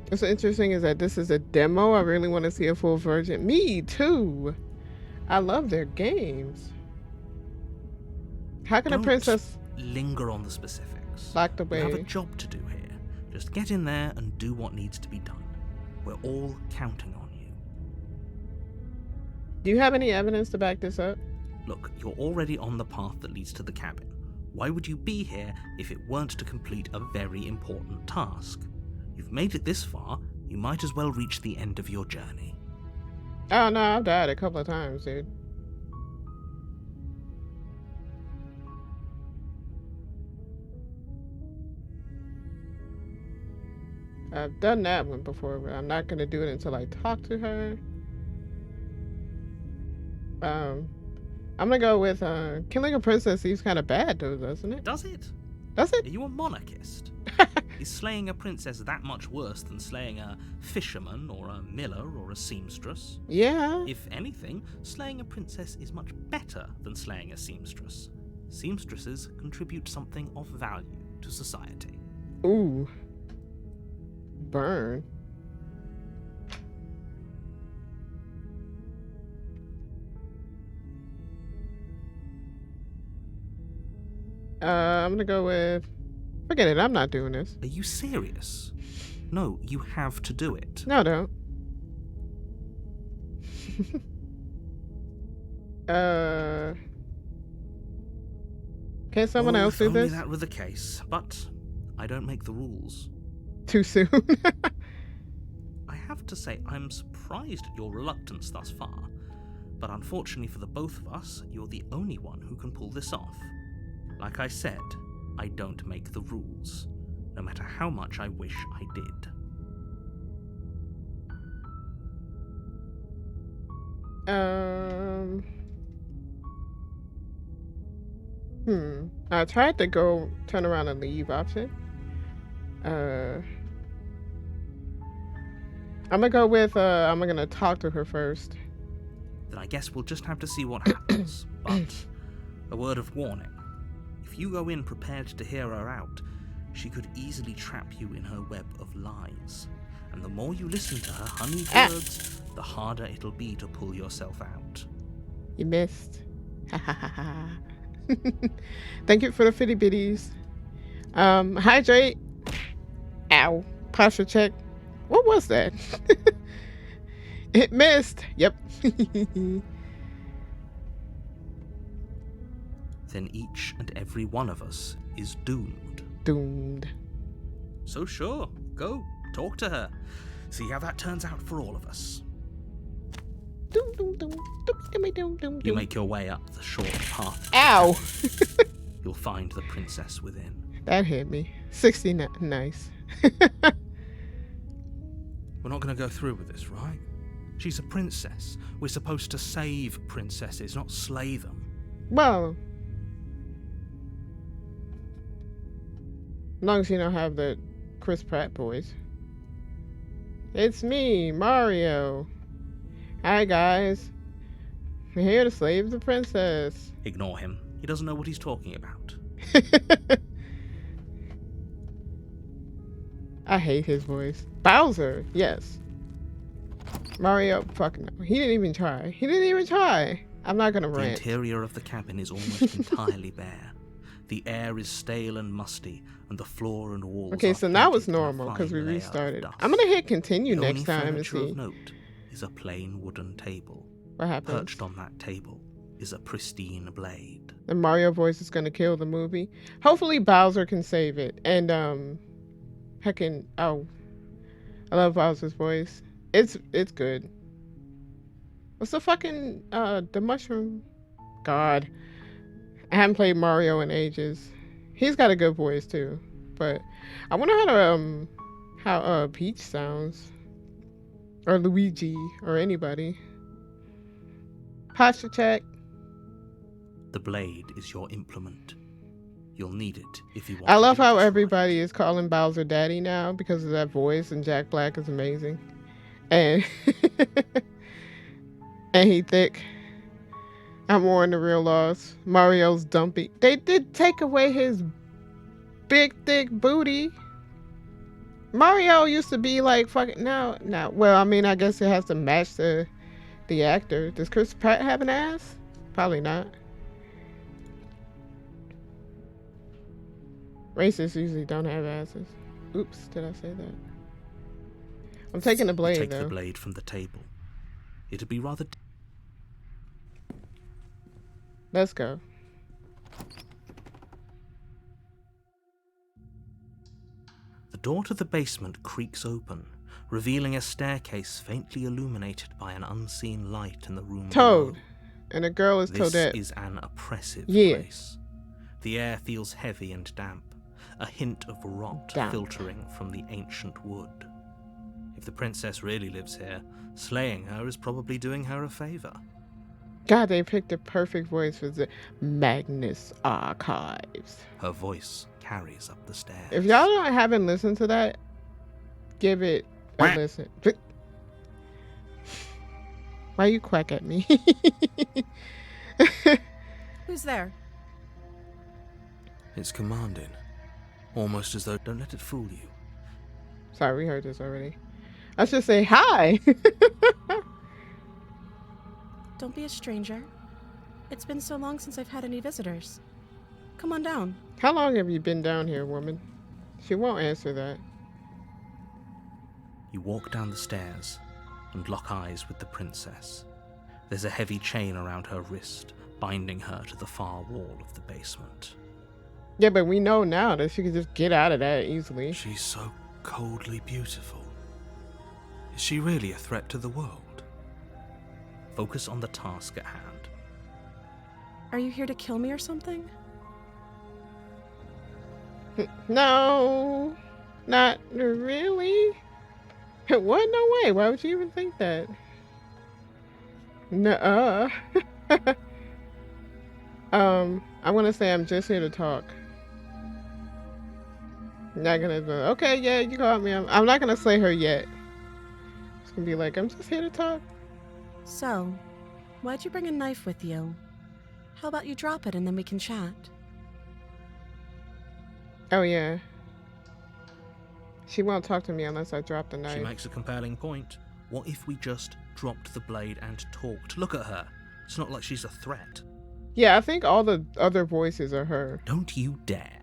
What's interesting is that this is a demo. I really want to see a full version. Me too. I love their games. How can a princess linger on the specifics? locked You have a away? job to do here. Just get in there and do what needs to be done. We're all counting on you. Do you have any evidence to back this up? Look, you're already on the path that leads to the cabin. Why would you be here if it weren't to complete a very important task? You've made it this far, you might as well reach the end of your journey. Oh no, I've died a couple of times, dude. I've done that one before, but I'm not gonna do it until I talk to her. I'm gonna go with killing a princess seems kind of bad though, doesn't it? Does it? Does it? Are you a monarchist? Is slaying a princess that much worse than slaying a fisherman or a miller or a seamstress? Yeah. If anything, slaying a princess is much better than slaying a seamstress. Seamstresses contribute something of value to society. Ooh. Burn. I'm gonna go with. Forget it. I'm not doing this. Are you serious? No, you have to do it. No, don't. Can someone else do If only this? that were the case, but I don't make the rules. Too soon. I have to say, I'm surprised at your reluctance thus far, but unfortunately for the both of us, you're the only one who can pull this off. Like I said, I don't make the rules, no matter how much I wish I did. I tried to go turn around and leave option. I'm gonna go with I'm gonna talk to her first. Then I guess we'll just have to see what happens. But a word of warning. If you go in prepared to hear her out, she could easily trap you in her web of lies. And the more you listen to her honeyed words, the harder it'll be to pull yourself out. You missed. Ha ha ha ha. Thank you for the fitty bitties. Hydrate. Ow. Posture check. What was that? It missed. Yep. Then each and every one of us is doomed. Doomed. So sure, go, talk to her. See how that turns out for all of us. Doom, doom, doom, doom, doom, doom, doom. You make your way up the short path. Ow. You'll find the princess within. That hit me. 69. Nice. We're not going to go through with this, right? She's a princess. We're supposed to save princesses, not slay them. Well, as long as you don't have the Chris Pratt voice. It's me, Mario. Hi, guys. I'm here to save the princess. Ignore him. He doesn't know what he's talking about. I hate his voice. Bowser, yes. Mario, fuck no. He didn't even try. He didn't even try. I'm not gonna The rant. interior of the cabin is almost entirely bare. The air is stale and musty, and the floor and walls Okay, are so now it's painted in a normal because we fine layer of restarted. dust. I'm gonna hit continue The next only time and furniture see of note is a plain wooden table. what happens. Perched on that table is a pristine blade. The Mario voice is gonna kill the movie. Hopefully Bowser can save it. And heckin' oh, I love Bowser's voice. It's good. What's the fucking the mushroom? God, I haven't played Mario in ages. He's got a good voice too, but I wonder how Peach sounds, or Luigi, or anybody. Posture check. The blade is your implement. You'll need it if you want I to love do how this everybody right. is calling Bowser Daddy now because of that voice, and Jack Black is amazing, and and he thick. I'm more in the real loss. Mario's dumpy. They did take away his big thick booty. Mario used to be like fucking no. Well, I mean, I guess it has to match the actor. Does Chris Pratt have an ass? Probably not. Racists usually don't have asses. Oops, did I say that? I'm taking the You blade take though. the blade from the table. It'd be rather. Let's go. The door to the basement creaks open, revealing a staircase faintly illuminated by an unseen light in the room Toad. below. And the girl is This Toadette. is an oppressive Yeah. place. The air feels heavy and damp, a hint of rot Damp. filtering from the ancient wood. If the princess really lives here, slaying her is probably doing her a favor. God, they picked the perfect voice for the Magnus Archives. Her voice carries up the stairs. If y'all haven't listened to that, give it a listen. Why you quack at me? Who's there? It's commanding. Almost as though, don't let it fool you. Sorry, we heard this already. I should say hi. Don't be a stranger. It's been so long since I've had any visitors. Come on down. How long have you been down here, woman? She won't answer that. You walk down the stairs and lock eyes with the princess. There's a heavy chain around her wrist, binding her to the far wall of the basement. Yeah, but we know now that she can just get out of that easily. She's so coldly beautiful. Is she really a threat to the world? Focus on the task at hand. Are you here to kill me or something? No, not really. What? No way. Why would you even think that? Nuh-uh. I want to say I'm just here to talk. Not gonna go, okay, yeah, you called me. I'm not gonna slay her yet. It's gonna be like, I'm just here to talk. So, why'd you bring a knife with you? How about you drop it and then we can chat? Oh, yeah. She won't talk to me unless I drop the knife. She makes a compelling point. What if we just dropped the blade and talked? Look at her. It's not like she's a threat. Yeah, I think all the other voices are her. Don't you dare.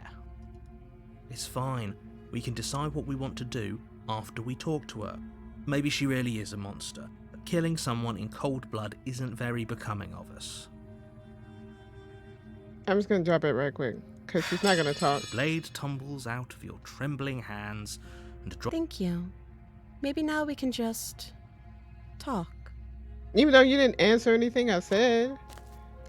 It's fine. We can decide what we want to do after we talk to her. Maybe she really is a monster, but killing someone in cold blood isn't very becoming of us. I'm just gonna drop it right quick, because she's not gonna talk. The blade tumbles out of your trembling hands and drops. Thank you. Maybe now we can just talk. Even though you didn't answer anything I said,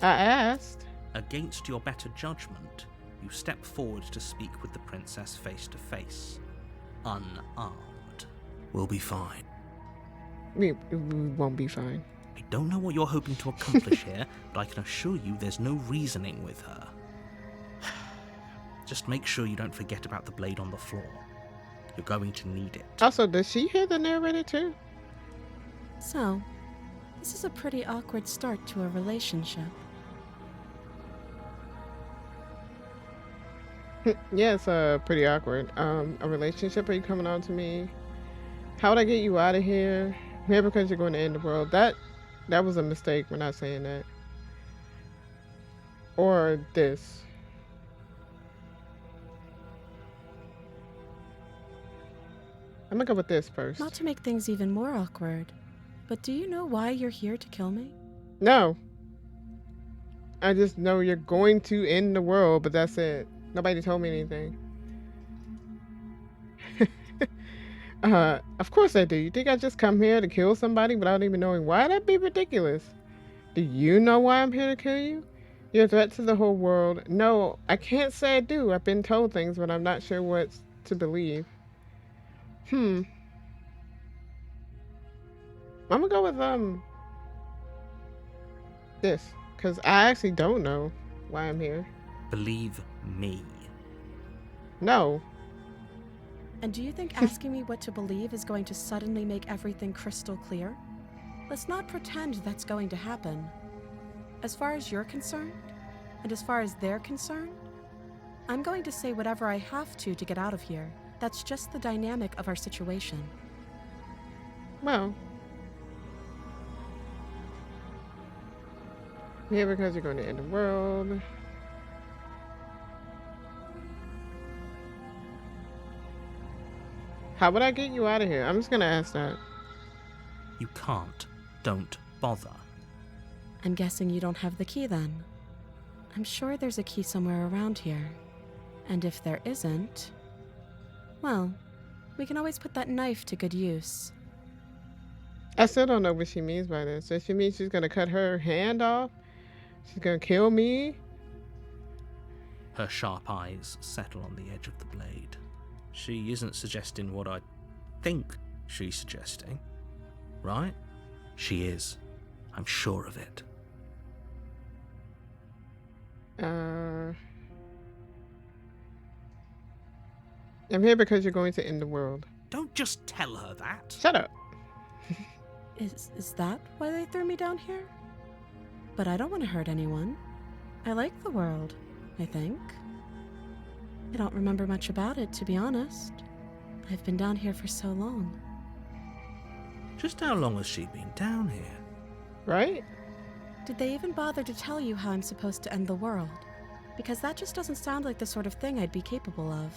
I asked. Against your better judgment, you step forward to speak with the princess face to face, unarmed. We'll be fine. We won't be fine. I don't know what you're hoping to accomplish here, but I can assure you there's no reasoning with her. Just make sure you don't forget about the blade on the floor. You're going to need it. Also, does she hear the narrator too? So, this is a pretty awkward start to a relationship. Yeah, it's pretty awkward. A relationship? Are you coming on to me? How would I get you out of here? Yeah, because you're going to end the world. That was a mistake. We're not saying that. Or this. I'm gonna go with this first. Not to make things even more awkward, but do you know why you're here to kill me? No. I just know you're going to end the world, but that's it. Nobody told me anything. Of course I do. You think I just come here to kill somebody without even knowing why? That'd be ridiculous. Do you know why I'm here to kill you? You're a threat to the whole world. No, I can't say I do. I've been told things, but I'm not sure what to believe. I'm gonna go with this, because I actually don't know why I'm here. Believe me. No. And do you think asking me what to believe is going to suddenly make everything crystal clear? Let's not pretend that's going to happen. As far as you're concerned, and as far as they're concerned, I'm going to say whatever I have to get out of here. That's just the dynamic of our situation. Well. Yeah, because you're going to end the world. How would I get you out of here? I'm just gonna ask that. You can't. Don't bother. I'm guessing you don't have the key then. I'm sure there's a key somewhere around here. And if there isn't, well, we can always put that knife to good use. I still don't know what she means by this. Does she mean she's gonna cut her hand off? She's gonna kill me? Her sharp eyes settle on the edge of the blade. She isn't suggesting what I think she's suggesting, right? She is. I'm sure of it. I'm here because you're going to end the world. Don't just tell her that. Shut up. Is that why they threw me down here? But I don't want to hurt anyone. I like the world, I think. I don't remember much about it, to be honest. I've been down here for so long. Just how long has she been down here? Right? Did they even bother to tell you how I'm supposed to end the world? Because that just doesn't sound like the sort of thing I'd be capable of.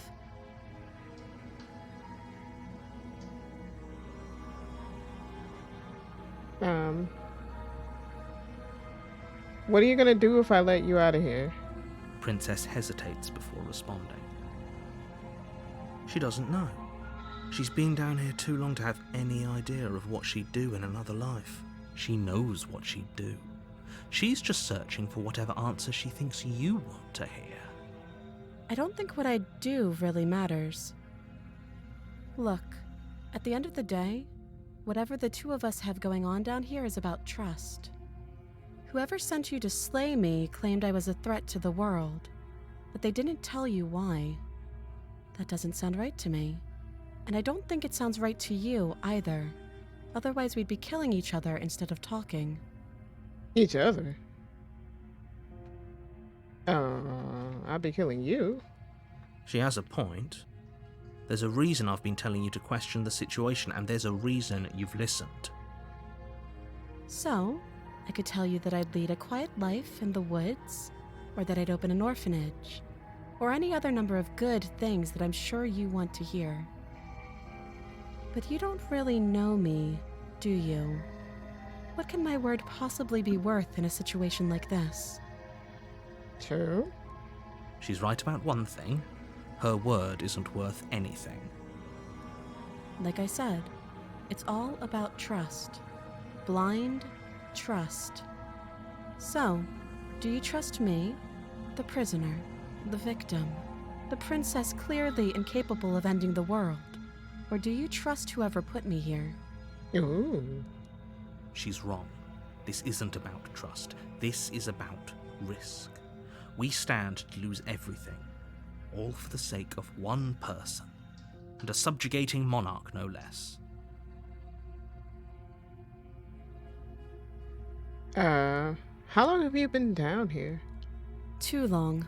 What are you gonna do if I let you out of here? Princess hesitates before responding. She doesn't know. She's been down here too long to have any idea of what she'd do in another life. She knows what she'd do. She's just searching for whatever answer she thinks you want to hear. I don't think what I do really matters. Look, at the end of the day, whatever the two of us have going on down here is about trust. Whoever sent you to slay me claimed I was a threat to the world, but they didn't tell you why. That doesn't sound right to me. And I don't think it sounds right to you either. Otherwise we'd be killing each other instead of talking. Each other? I'll be killing you. She has a point. There's a reason I've been telling you to question the situation, and there's a reason you've listened. So, I could tell you that I'd lead a quiet life in the woods, or that I'd open an orphanage, or any other number of good things that I'm sure you want to hear. But you don't really know me, do you? What can my word possibly be worth in a situation like this? True. She's right about one thing. Her word isn't worth anything. Like I said, it's all about trust. Blind trust. So, do you trust me, the prisoner, the victim, the princess clearly incapable of ending the world? Or do you trust whoever put me here? Ooh. She's wrong. This isn't about trust. This is about risk. We stand to lose everything, all for the sake of one person, and a subjugating monarch no less. How long have you been down here? Too long.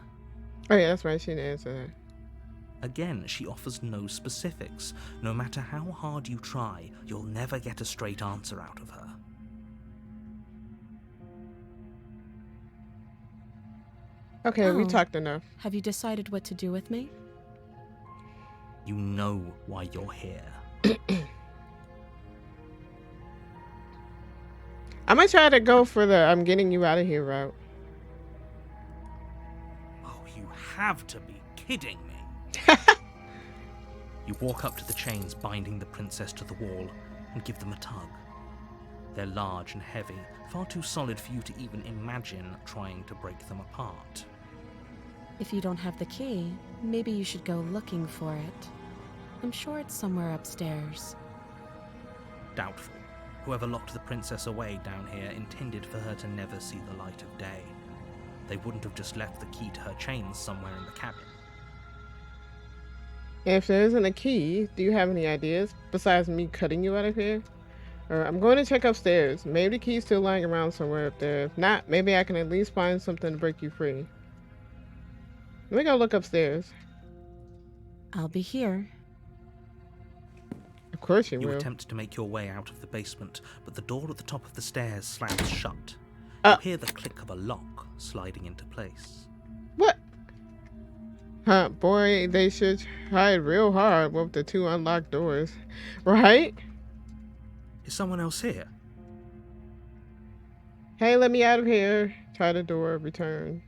Oh yeah, that's right, she didn't answer that. Again, she offers no specifics. No matter how hard you try, you'll never get a straight answer out of her. Okay, we Oh. talked enough. Have you decided what to do with me? You know why you're here. I'm gonna try to go for the I'm getting you out of here route. Oh, you have to be kidding me. You walk up to the chains binding the princess to the wall and give them a tug. They're large and heavy, far too solid for you to even imagine trying to break them apart. If you don't have the key, maybe you should go looking for it. I'm sure it's somewhere upstairs. Doubtful. Whoever locked the princess away down here intended for her to never see the light of day. They wouldn't have just left the key to her chains somewhere in the cabin. If there isn't a key, do you have any ideas besides me cutting you out of here? Or I'm going to check upstairs. Maybe the key's still lying around somewhere up there. If not, maybe I can at least find something to break you free. Let me go look upstairs. I'll be here. Of course you You will. attempt to make your way out of the basement, but the door at the top of the stairs slams shut. Oh. You hear the click of a lock sliding into place. What? Huh, boy, they should try real hard with the 2 unlocked doors. Right? Is someone else here? Hey, let me out of here. Try the door, return.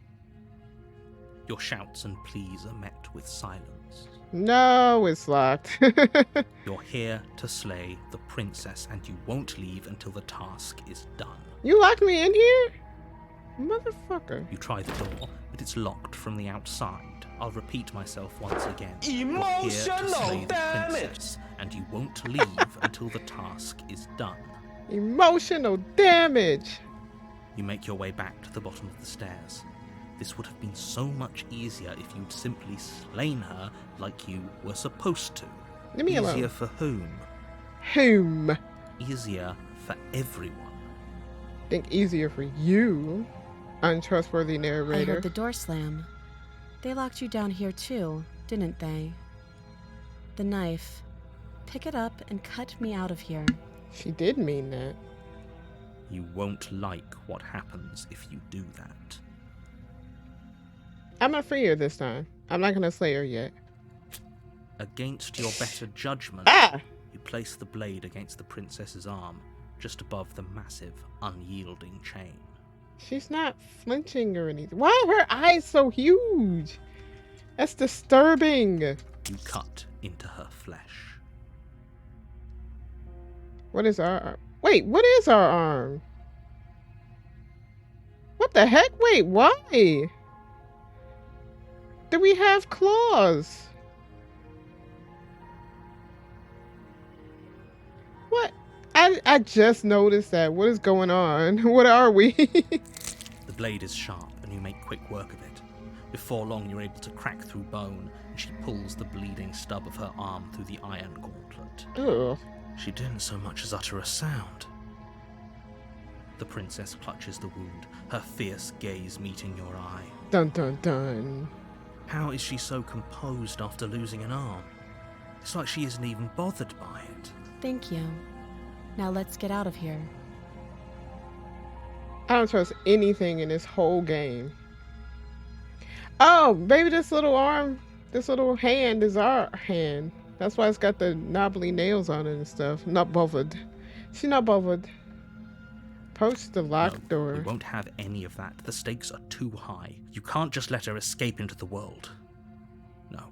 Your shouts and pleas are met with silence. No, it's locked. You're here to slay the princess, and you won't leave until the task is done. You locked me in here? Motherfucker. You try the door, but it's locked from the outside. I'll repeat myself once again. You're here to slay Emotional the damage! princess, and you won't leave until the task is done. Emotional damage. You make your way back to the bottom of the stairs. This would have been so much easier if you'd simply slain her like you were supposed to. Leave me Easier alone. for whom? Whom? Easier for everyone. Think easier for you, untrustworthy I narrator. heard the door slam. They locked you down here too, didn't they? The knife. Pick it up and cut me out of here. She did mean that. You won't like what happens if you do that. I'm gonna free her this time. I'm not gonna slay her yet. Against your better judgment, Ah! you place the blade against the princess's arm, just above the massive, unyielding chain. She's not flinching or anything. Why are her eyes so huge? That's disturbing. You cut into her flesh. What is our arm? Wait, what is our arm? What the heck? Wait, why? Do we have claws? What? I just noticed that. What is going on? What are we? The blade is sharp, and you make quick work of it. Before long, you're able to crack through bone, and she pulls the bleeding stub of her arm through the iron gauntlet. Ugh. She didn't so much as utter a sound. The princess clutches the wound, her fierce gaze meeting your eye. Dun dun dun. How is she so composed after losing an arm? It's like she isn't even bothered by it. Thank you. Now let's get out of here. I don't trust anything in this whole game. Oh, maybe this little arm, this little hand is our hand. That's why it's got the knobbly nails on it and stuff. Not bothered. She's not bothered. Approach the locked No, door. we won't have any of that. The stakes are too high. You can't just let her escape into the world. No,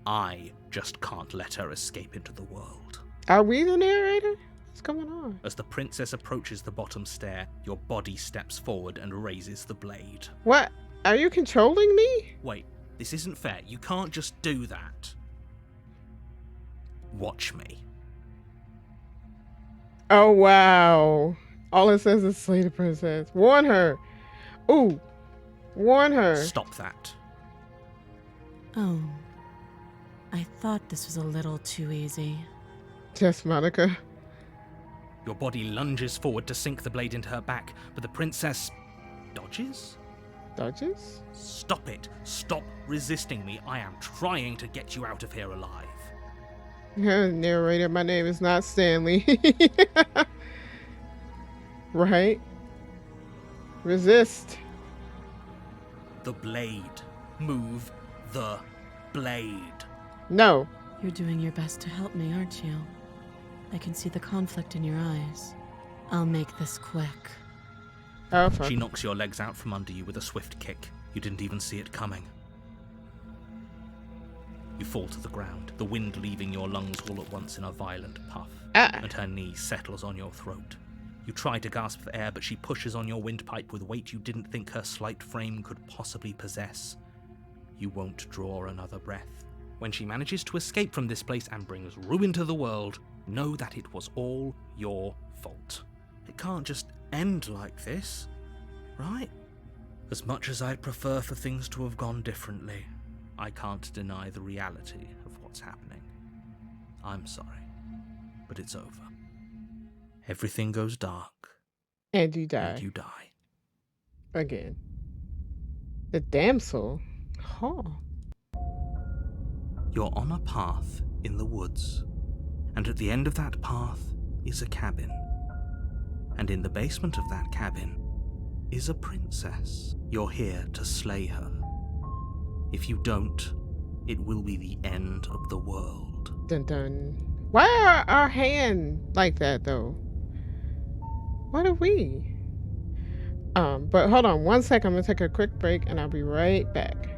I just can't let her escape into the world. Are we the narrator? What's going on? As the princess approaches the bottom stair, your body steps forward and raises the blade. What? Are you controlling me? Wait, this isn't fair. You can't just do that. Watch me. Oh, wow. All it says is slay the princess. Warn her. Ooh. Warn her. Stop that. Oh. I thought this was a little too easy. Yes, Monica. Your body lunges forward to sink the blade into her back, but the princess dodges? Dodges? Stop it. Stop resisting me. I am trying to get you out of here alive. Narrator, my name is not Stanley. Right? Resist. The blade. Move the blade. No. You're doing your best to help me, aren't you? I can see the conflict in your eyes. I'll make this quick. Oh, fuck. She knocks your legs out from under you with a swift kick. You didn't even see it coming. You fall to the ground, the wind leaving your lungs all at once in a violent puff, and her knee settles on your throat. You try to gasp for air, but she pushes on your windpipe with weight you didn't think her slight frame could possibly possess. You won't draw another breath. When she manages to escape from this place and brings ruin to the world, know that it was all your fault. It can't just end like this, right? As much as I'd prefer for things to have gone differently, I can't deny the reality of what's happening. I'm sorry, but it's over. Everything goes dark, And you die. and you die. Again. The damsel? Huh. You're on a path in the woods, and at the end of that path is a cabin. And in the basement of that cabin is a princess. You're here to slay her. If you don't, it will be the end of the world. Dun dun. Why are our hand like that though? What are we? But hold on 1 sec. I'm gonna take a quick break and I'll be right back.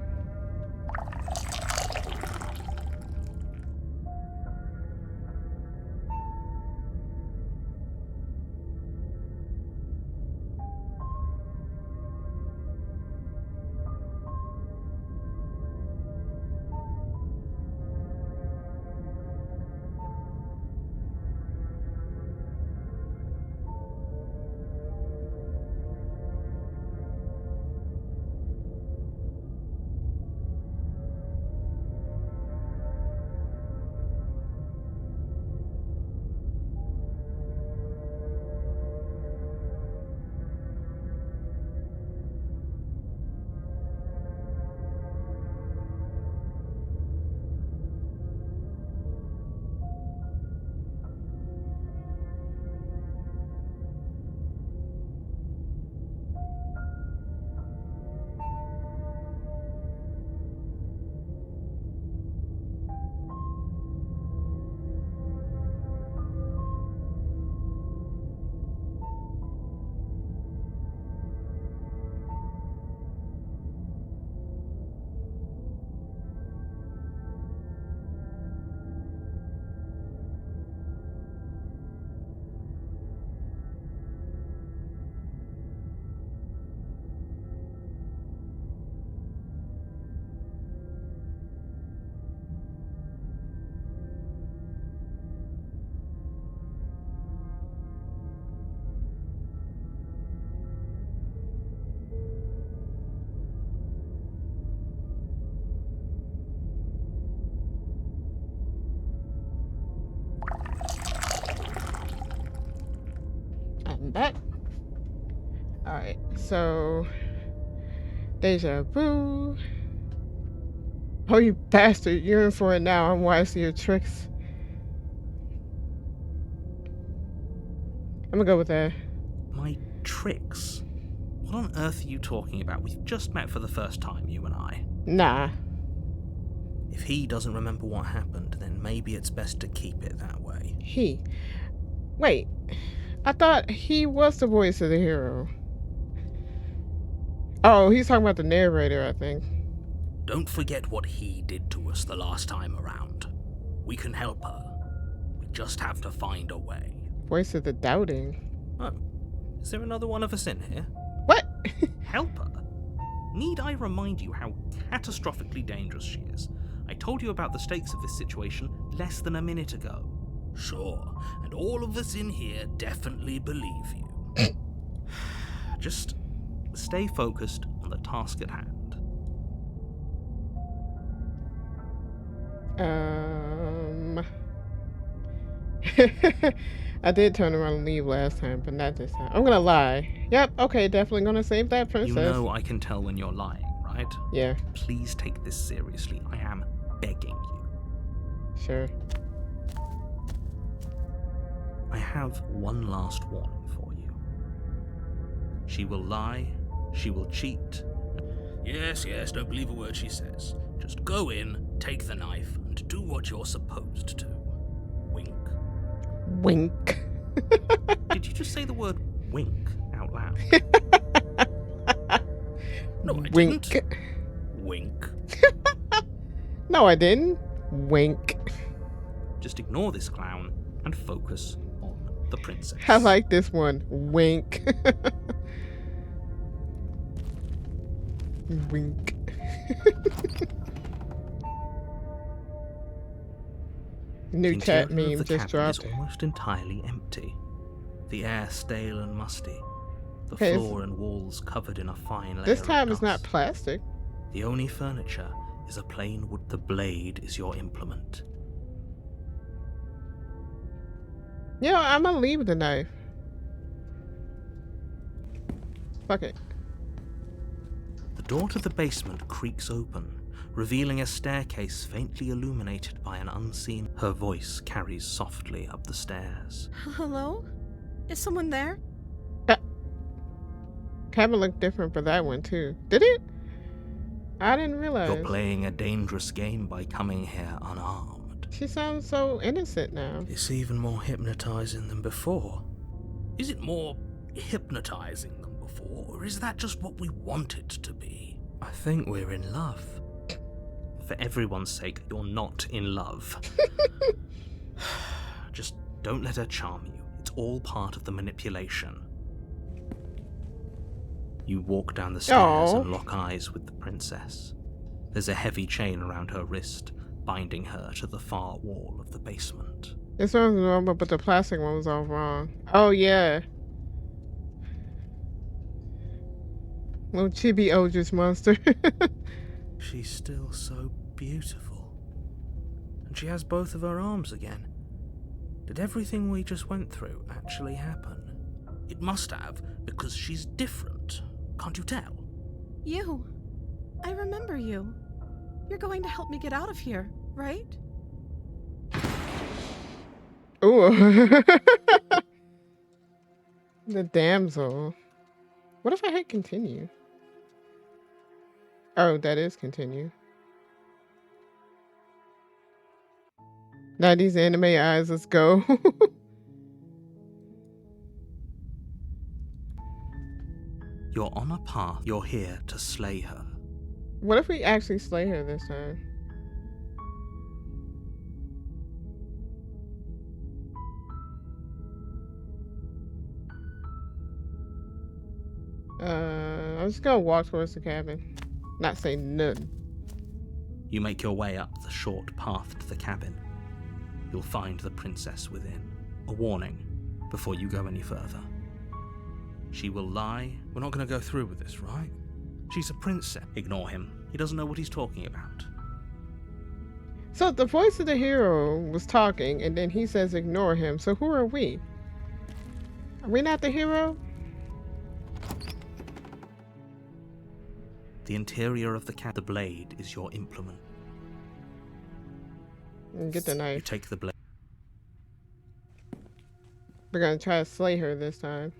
I'm back. Alright, so deja vu. Oh, you bastard, you're in for it now. I'm wise to your tricks. I'm gonna go with that. My tricks? What on earth are you talking about? We've just met for the first time, you and I. Nah. If he doesn't remember what happened, then maybe it's best to keep it that way. He. Wait. I thought he was the voice of the hero. Oh, he's talking about the narrator, I think. Don't forget what he did to us the last time around. We can help her. We just have to find a way. Voice of the doubting. Oh, is there another one of us in here? What? Help her? Need I remind you how catastrophically dangerous she is? I told you about the stakes of this situation less than a minute ago. Sure, and all of us in here definitely believe you. Just stay focused on the task at hand. I did turn around and leave last time, but not this time. I'm gonna lie. Yep, okay, definitely gonna save that princess. You know I can tell when you're lying, right? Yeah. Please take this seriously. I am begging you. Sure. I have one last warning for you. She will lie, she will cheat. Yes, don't believe a word she says. Just go in, take the knife, and do what you're supposed to. Wink. Wink. Did you just say the word wink out loud? No, I Wink. didn't. Wink. No, I didn't. Wink. Just ignore this clown and focus on the princess. I like this one. Wink. Wink. New The chat interior meme of the just cabin dropped. is almost entirely empty. The air stale and musty. The Okay, floor and walls covered in a fine layer This time of it's not dust. plastic. The only furniture is a plain wood. The blade is your implement. Yeah, I'm gonna leave the knife. Fuck it. The door to the basement creaks open, revealing a staircase faintly illuminated by an unseen. Her voice carries softly up the stairs. Hello? Is someone there? Cabin looked different for that one too. Did it? I didn't realize. You're playing a dangerous game by coming here unarmed. She sounds so innocent now. It's even more hypnotizing than before. Is it more hypnotizing than before, or is that just what we want it to be? I think we're in love. For everyone's sake, you're not in love. Just don't let her charm you. It's all part of the manipulation. You walk down the stairs Aww. and lock eyes with the princess. There's a heavy chain around her wrist, binding her to the far wall of the basement. This one was normal, but the plastic one was all wrong. Oh yeah. Little chibi Ojus monster. She's still so beautiful. And she has both of her arms again. Did everything we just went through actually happen? It must have, because she's different. Can't you tell? You. I remember you. You're going to help me get out of here, right? Ooh. The damsel. What if I hit continue? Oh, that is continue. Now these anime eyes, let's go. You're on a path. You're here to slay her. What if we actually slay her this time? I'm just gonna walk towards the cabin. Not say none. You make your way up the short path to the cabin. You'll find the princess within. A warning before you go any further. She will lie. We're not going to go through with this, right? She's a princess. Ignore him. He doesn't know what he's talking about. So the voice of the hero was talking, and then he says ignore him. So who are we? Are we not the hero? The interior of the cabin. The blade is your implement. Get the You knife. take the blade. We're gonna try to slay her this time.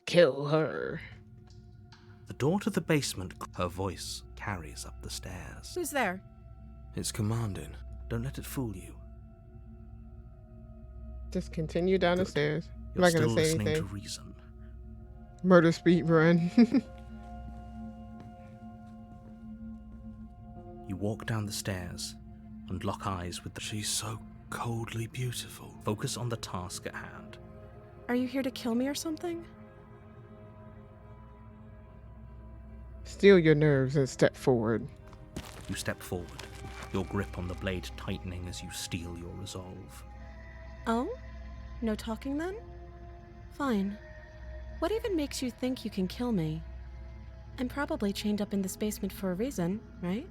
Kill her. The door to the basement. Her voice carries up the stairs. Who's there? It's commanding. Don't let it fool you. Just continue down the Good. stairs. I'm You're not still gonna say listening anything. to reason. Murder speed run. You walk down the stairs and lock eyes with the. She's so coldly beautiful. Focus on the task at hand. Are you here to kill me or something? Steel your nerves and step forward. You step forward, your grip on the blade tightening as you steel your resolve. Oh? No talking then? Fine. What even makes you think you can kill me? I'm probably chained up in this basement for a reason, right?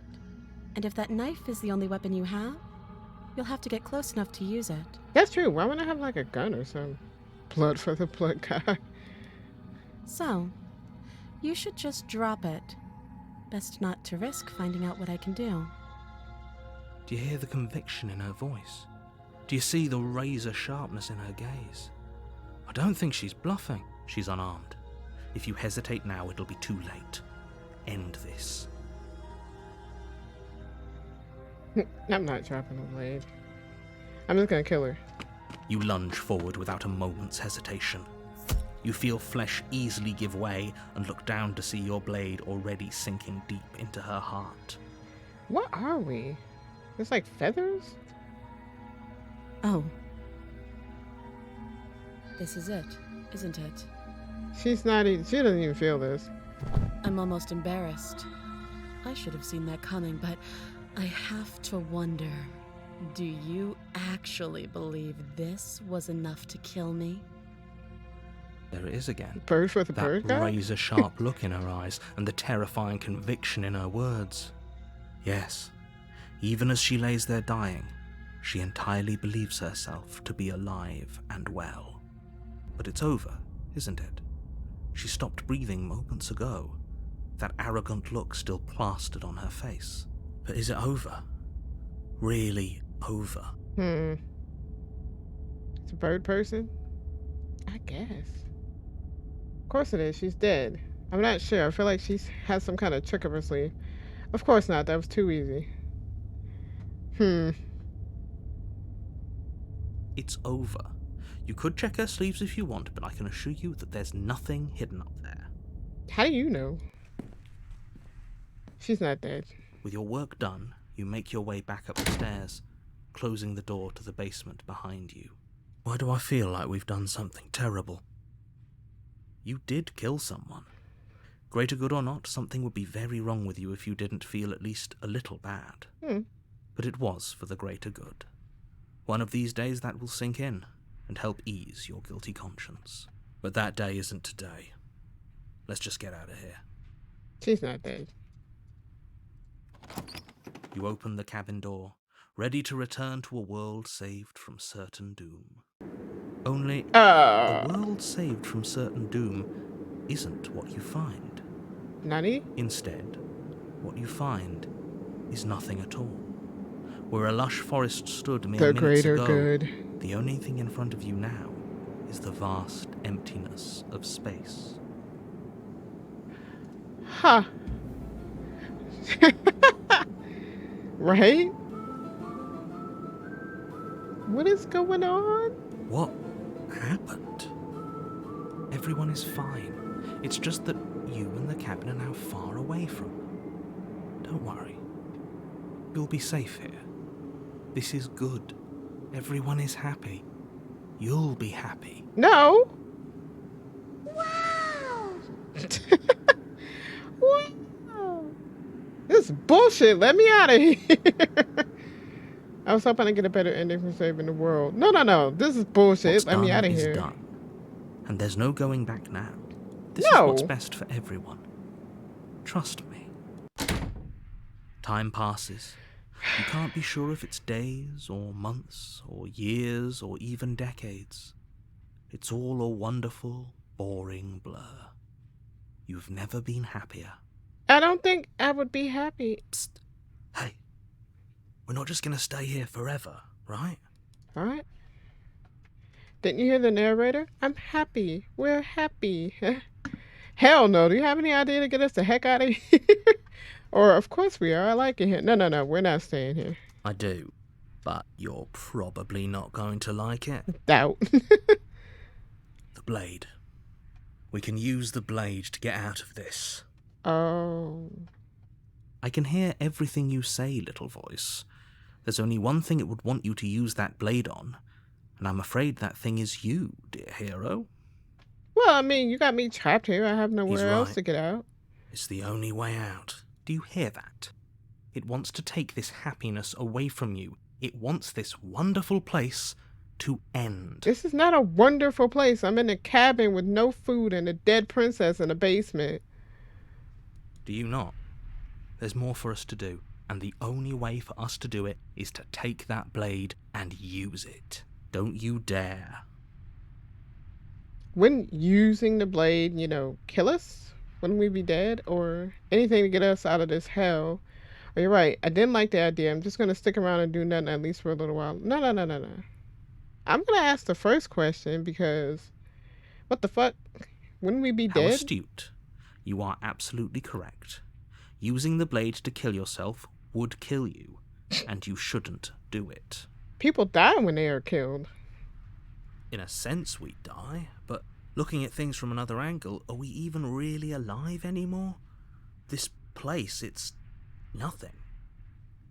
And if that knife is the only weapon you have, you'll have to get close enough to use it. That's true. Why wouldn't I have like a gun or something? Blood for the blood guy. So, you should just drop it. Best not to risk finding out what I can do. Do you hear the conviction in her voice? Do you see the razor sharpness in her gaze? I don't think she's bluffing. She's unarmed. If you hesitate now, it'll be too late. End this. I'm not dropping the blade. I'm just gonna kill her. You lunge forward without a moment's hesitation. You feel flesh easily give way and look down to see your blade already sinking deep into her heart. What are we? It's like feathers? Oh. This is it, isn't it? She's not even, she doesn't even feel this. I'm almost embarrassed. I should have seen that coming, but I have to wonder, do you actually believe this was enough to kill me? There it is again. Bird for the That bird guy? razor-sharp look in her eyes and the terrifying conviction in her words. Yes, even as she lays there dying, she entirely believes herself to be alive and well. But it's over, isn't it? She stopped breathing moments ago, that arrogant look still plastered on her face. But is it over? Really over? It's a bird person? I guess. Of course it is. She's dead. I'm not sure. I feel like she has some kind of trick up her sleeve. Of course not. That was too easy. It's over. You could check her sleeves if you want, but I can assure you that there's nothing hidden up there. How do you know? She's not dead. With your work done, you make your way back up the stairs, closing the door to the basement behind you. Why do I feel like we've done something terrible? You did kill someone. Greater good or not, something would be very wrong with you if you didn't feel at least a little bad. But it was for the greater good. One of these days that will sink in and help ease your guilty conscience. But that day isn't today. Let's just get out of here. She's not dead. You open the cabin door, ready to return to a world saved from certain doom. Only a world saved from certain doom isn't what you find. Nani? Instead, what you find is nothing at all. Where a lush forest stood mere The minutes greater ago, good. the only thing in front of you now is the vast emptiness of space. Huh. Right? What is going on? What happened? Everyone is fine. It's just that you and the cabin are now far away from them. Don't worry. You'll be safe here. This is good. Everyone is happy. You'll be happy. No. Wow! Wow. This is bullshit. Let me out of here. I was hoping to get a better ending from saving the world. No. This is bullshit. What's Let me done out of is here. done. And there's no going back now. This No. is what's best for everyone. Trust me. Time passes. You can't be sure if it's days or months or years or even decades. It's all a wonderful, boring blur. You've never been happier. I don't think I would be happy. Psst. Hey, we're not just gonna stay here forever, right? All right. Didn't you hear the narrator? I'm happy. We're happy. Hell no. Do you have any idea to get us the heck out of here? Or, of course we are. I like it here. No. We're not staying here. I do, but you're probably not going to like it. Doubt. The blade. We can use the blade to get out of this. Oh. I can hear everything you say, little voice. There's only one thing it would want you to use that blade on, and I'm afraid that thing is you, dear hero. Well, I mean, you got me trapped here. I have nowhere He's else right. to get out. It's the only way out. Do you hear that? It wants to take this happiness away from you. It wants this wonderful place to end. This is not a wonderful place. I'm in a cabin with no food and a dead princess in a basement. Do you not? There's more for us to do, and the only way for us to do it is to take that blade and use it. Don't you dare. Wouldn't using the blade, kill us? Wouldn't we be dead? Or anything to get us out of this hell? Oh, you're right. I didn't like the idea. I'm just going to stick around and do nothing at least for a little while. No. I'm going to ask the first question because what the fuck? Wouldn't we be How dead? astute. You are absolutely correct. Using the blade to kill yourself would kill you, and you shouldn't do it. People die when they are killed. In a sense, we die, but looking at things from another angle, are we even really alive anymore? This place, it's nothing.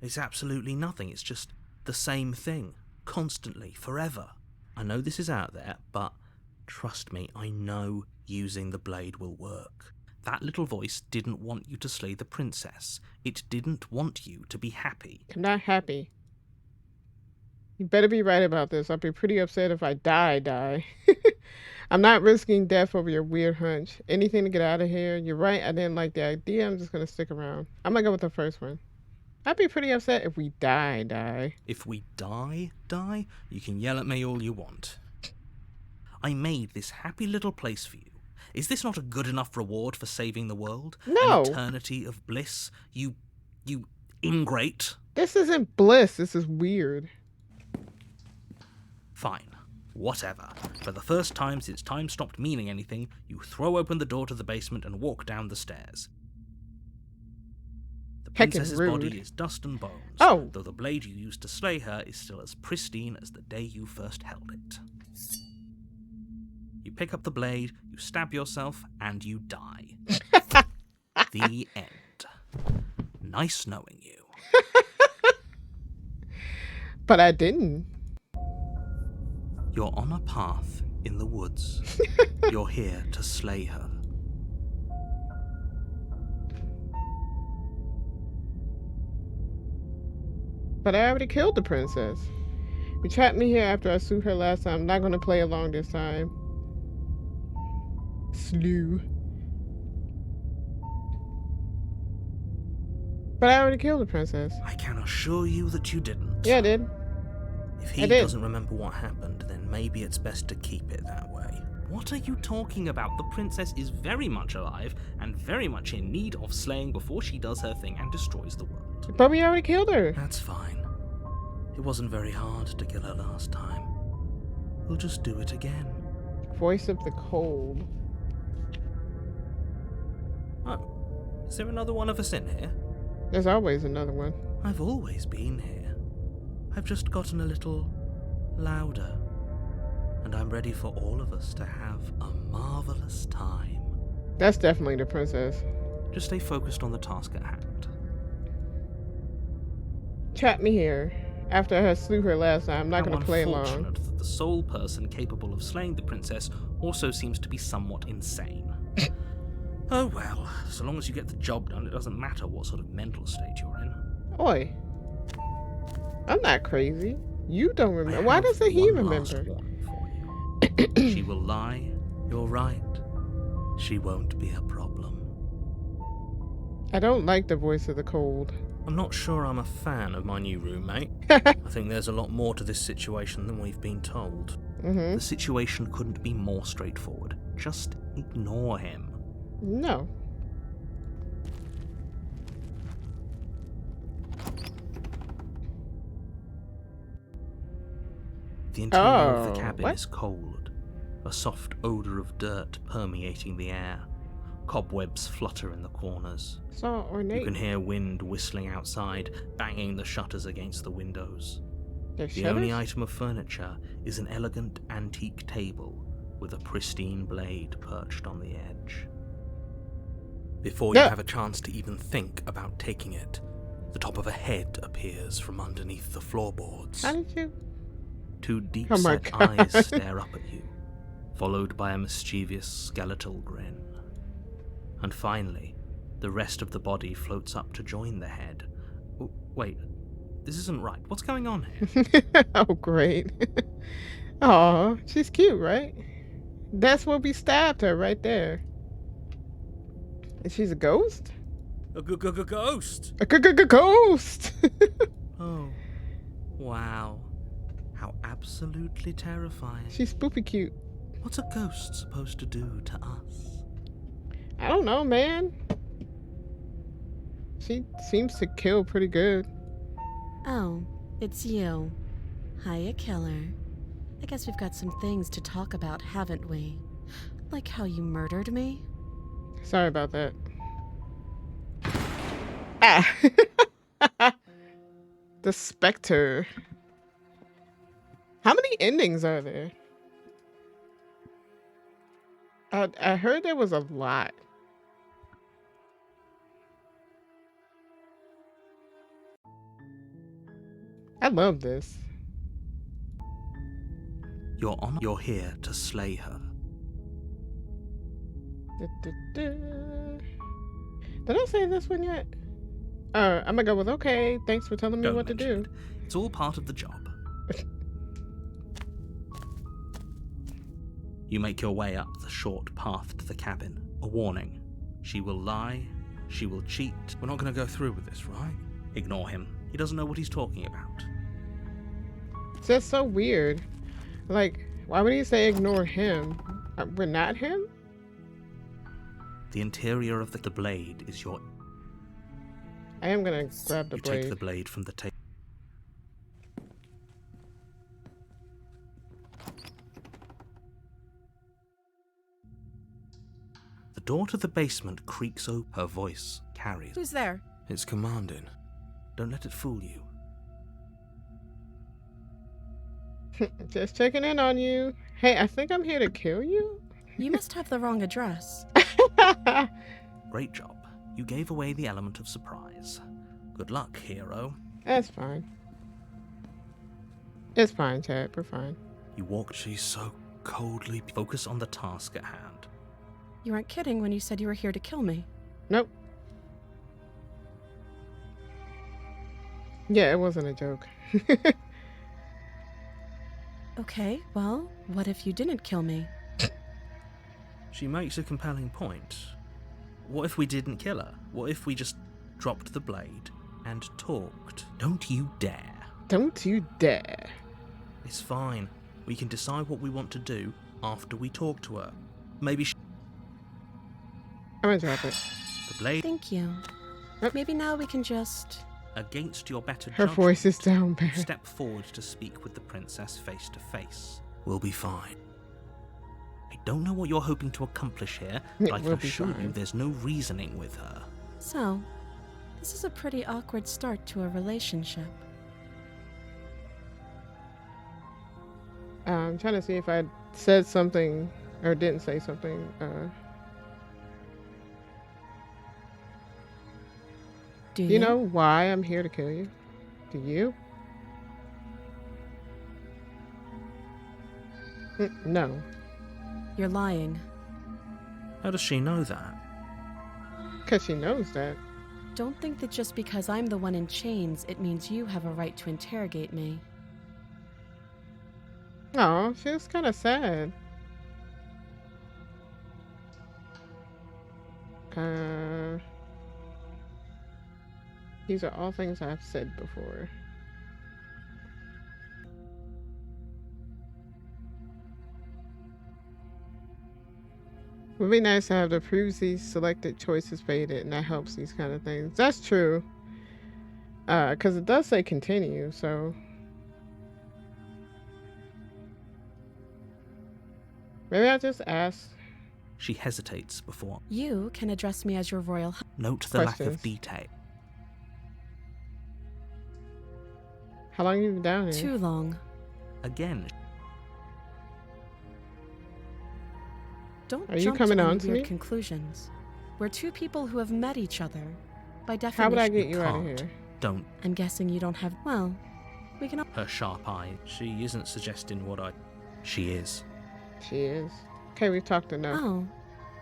It's absolutely nothing. It's just the same thing, constantly, forever. I know this is out there, but trust me, I know using the blade will work. That little voice didn't want you to slay the princess. It didn't want you to be happy. I'm not happy. You better be right about this. I'll be pretty upset if I die. I'm not risking death over your weird hunch. Anything to get out of here. You're right, I didn't like the idea. I'm just going to stick around. I'm going to go with the first one. I'd be pretty upset if we die. If we die, you can yell at me all you want. I made this happy little place for you. Is this not a good enough reward for saving the world? No. An eternity of bliss? You ingrate? This isn't bliss. This is weird. Fine. Whatever. For the first time since time stopped meaning anything, you throw open the door to the basement and walk down the stairs. The princess's body is dust and bones, though the blade you used to slay her is still as pristine as the day you first held it. You pick up the blade, you stab yourself, and you die. The end. Nice knowing you. But I didn't. You're on a path in the woods. You're here to slay her. But I already killed the princess. You trapped me here after I slew her last time. I'm not going to play along this time. Slew. But I already killed the princess. I can assure you that you didn't. Yeah, I did. If he doesn't remember what happened, then maybe it's best to keep it that way. What are you talking about? The princess is very much alive and very much in need of slaying before she does her thing and destroys the world. But we already killed her. That's fine. It wasn't very hard to kill her last time. We'll just do it again. Voice of the cold. Oh, is there another one of us in here? There's always another one. I've always been here. I've just gotten a little louder. And I'm ready for all of us to have a marvelous time. That's definitely the princess. Just stay focused on the task at hand. Trap me here. After I slew her last time, I'm not going to play along. How unfortunate that the sole person capable of slaying the princess also seems to be somewhat insane. Oh well, so long as you get the job done, it doesn't matter what sort of mental state you're in. Oi. I'm not crazy. You don't remember. I Why have doesn't he one last remember? warning for you. She will lie. You're right. She won't be a problem. I don't like the voice of the cold. I'm not sure I'm a fan of my new roommate. I think there's a lot more to this situation than we've been told. Mm-hmm. The situation couldn't be more straightforward. Just ignore him. No. The interior of the Oh, cabin what? is cold, a soft odour of dirt permeating the air. Cobwebs flutter in the corners. So ornate. You can hear wind whistling outside, banging the shutters against the windows. They're The only shutters? item of furniture is an elegant antique table with a pristine blade perched on the edge. Before you Yeah. have a chance to even think about taking it, the top of a head appears from underneath the floorboards. How did you? Two deep Oh my set God. eyes stare up at you, followed by a mischievous skeletal grin. And finally, the rest of the body floats up to join the head. Wait, This isn't right. What's going on here? Oh, great. Oh, she's cute, right? That's when we stabbed her right there. And she's a ghost? A ghost! A ghost! Oh, wow. How absolutely terrifying. She's spoopy cute. What's a ghost supposed to do to us? I don't know, man. She seems to kill pretty good. Oh, it's you. Hiya, killer. I guess we've got some things to talk about, haven't we? Like how you murdered me? Sorry about that. Ah! The Spectre. How many endings are there? I heard there was a lot. I love this. Your Honor, you're here to slay her. Did I say this one yet? I'm gonna go with okay. Thanks for telling me Don't what to mention do. it. It's all part of the job. You make your way up the short path to the cabin. A warning. She will lie. She will cheat. We're not going to go through with this, right? Ignore him. He doesn't know what he's talking about. It's just so weird. Like, why would he say ignore him? We're not him? The interior of the blade is your... I am gonna grab the You blade. take the blade from the table. The door to the basement creaks open. Her voice carries. Who's there? It's commanding. Don't let it fool you. Just checking in on you. Hey, I think I'm here to kill you. You must have the wrong address. Great job. You gave away the element of surprise. Good luck, hero. That's fine. It's fine, Chad. We're fine. You walk. She's so coldly... Focus on the task at hand. You weren't kidding when you said you were here to kill me. Nope. Yeah, it wasn't a joke. Okay, well, what if you didn't kill me? She makes a compelling point. What if we didn't kill her? What if we just dropped the blade and talked? Don't you dare. Don't you dare. It's fine. We can decide what we want to do after we talk to her. Maybe I'm gonna drop it. the blade Thank you. Yep. Maybe now we can just... against your better Her judgment. voice is down bad. Step forward to speak with the princess face to face. We'll be fine. I don't know what you're hoping to accomplish here, but I We'll can be assure you fine. there's no reasoning with her. So, this is a pretty awkward start to a relationship. I'm trying to see if I said something or didn't say something. Do You know why I'm here to kill you? Do you? No. You're lying. How does she know that? Because she knows that. Don't think that just because I'm the one in chains, it means you have a right to interrogate me. Oh, she was kind of sad. These are all things I've said before. It would be nice to have the previously selected choices faded, and that helps these kind of things. That's true. Because it does say continue, so... Maybe I'll just ask. She hesitates before. You can address me as your royal... Note the lack Questions. of detail. How long have you been down here? Too long. Again, Don't Are you jump coming to any on to weird me? conclusions. We're two people who have met each other. By definition... How would I get you out of can't. here? Don't. I'm guessing you don't have... Well, we can... Her sharp eye. She isn't suggesting what I... She is. She is. Okay, we've talked enough. Oh.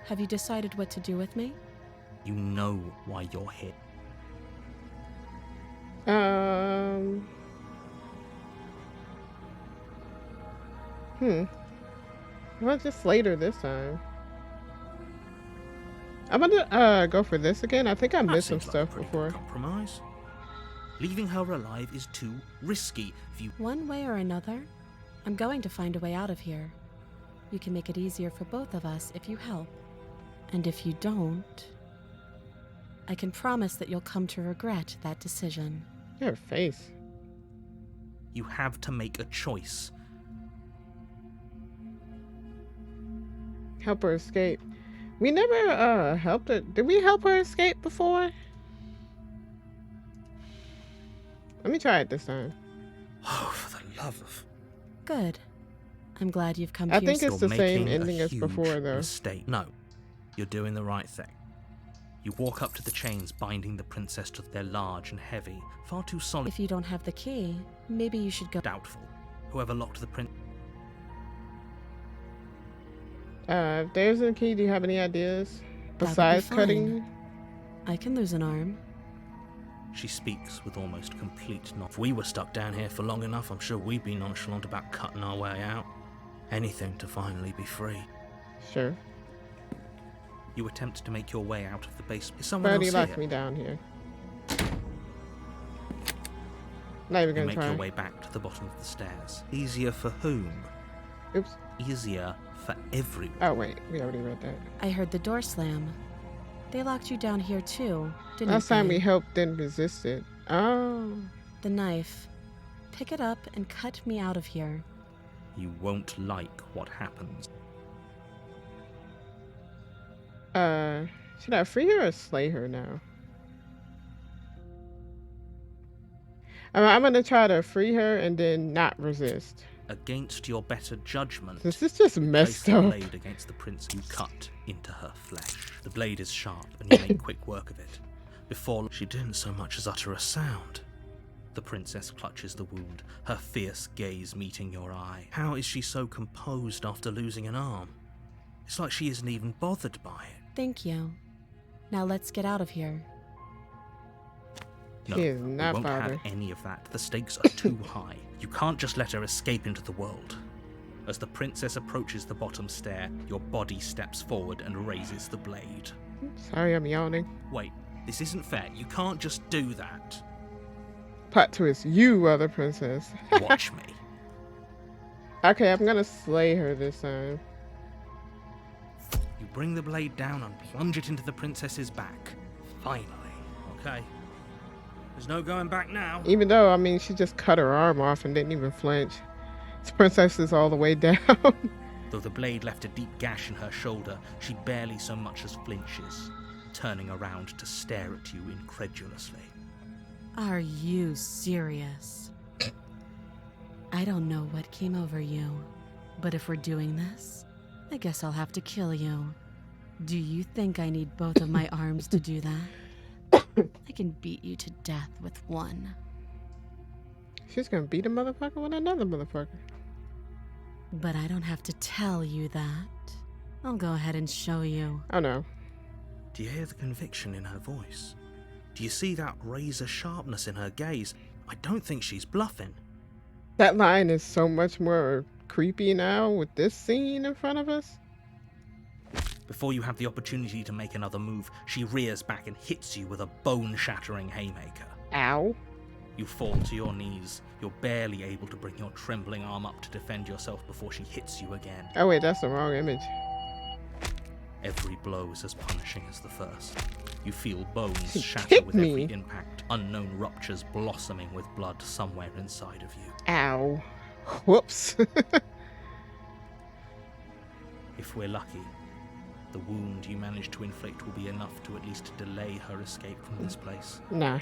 Have you decided what to do with me? You know why you're here. Um. Well, just later this time. I'm gonna go for this again. I think I That missed some seems like a stuff pretty before. good compromise. Leaving her alive is too risky. If you One way or another, I'm going to find a way out of here. You can make it easier for both of us if you help. And if you don't, I can promise that you'll come to regret that decision. Your face. you have to make a choice. Help her escape. We never helped her. Did we help her escape before? Let me try it this time. Oh, for the love of... Good. I'm glad you've come I to think your it's You're the same making a ending as huge before, though. mistake. No, you're doing the right thing. You walk up to the chains binding the princess to their large and heavy, far too solid. If you don't have the key, maybe you should go. Doubtful. Whoever locked the prince. If there's a key, do you have any ideas? That would be Besides fine. cutting? I can lose an arm. She speaks with almost complete If we were stuck down here for long enough, I'm sure we'd be nonchalant about cutting our way out. Anything to finally be free. Sure. You attempt to make your way out of the basement. Is someone Birdie else locked here? me down here. Not even You gonna make try. your way back to the bottom of the stairs. Easier for whom? Oops. Easier for everyone. Oh wait, we already read that. I heard the door slam. They locked you down here too, didn't Last they? time we helped, then resisted. Oh. The knife. Pick it up and cut me out of here. You won't like what happens. Should I free her or slay her now? I'm gonna try to free her and then not resist. Against your better judgment, This is just place messed the up. blade against the prince. You cut into her flesh. The blade is sharp, and you make quick work of it. Before She didn't so much as utter a sound. the princess clutches the wound, her fierce gaze meeting your eye. How is she so composed after losing an arm? It's like she isn't even bothered by it. Thank you. Now let's get out of here. No, She is we not won't bothered. have any of that. The stakes are too high. You can't just let her escape into the world. As the princess approaches the bottom stair, your body steps forward and raises the blade. Sorry, I'm yawning. Wait, this isn't fair. You can't just do that. Plot twist, you are the princess. Watch me. Okay, I'm gonna slay her this time. You bring the blade down and plunge it into the princess's back. Finally, okay? There's no going back now. Even though, I mean, she just cut her arm off and didn't even flinch. This princess is all the way down. Though the blade left a deep gash in her shoulder, she barely so much as flinches, turning around to stare at you incredulously. Are you serious? I don't know what came over you, but if we're doing this, I guess I'll have to kill you. Do you think I need both of my arms to do that? I can beat you to death with one. She's gonna beat a motherfucker with another motherfucker. But I don't have to tell you that. I'll go ahead and show you. Oh no. Do you hear the conviction in her voice? Do you see that razor sharpness in her gaze? I don't think she's bluffing. That line is so much more creepy now with this scene in front of us. Before you have the opportunity to make another move, she rears back and hits you with a bone-shattering haymaker. Ow. You fall to your knees. You're barely able to bring your trembling arm up to defend yourself before she hits you again. Oh wait, that's the wrong image. Every blow is as punishing as the first. You feel bones She shatter kicked with every me. impact, unknown ruptures blossoming with blood somewhere inside of you. Ow. Whoops. If we're lucky, the wound you manage to inflict will be enough to at least delay her escape from this place. Nah.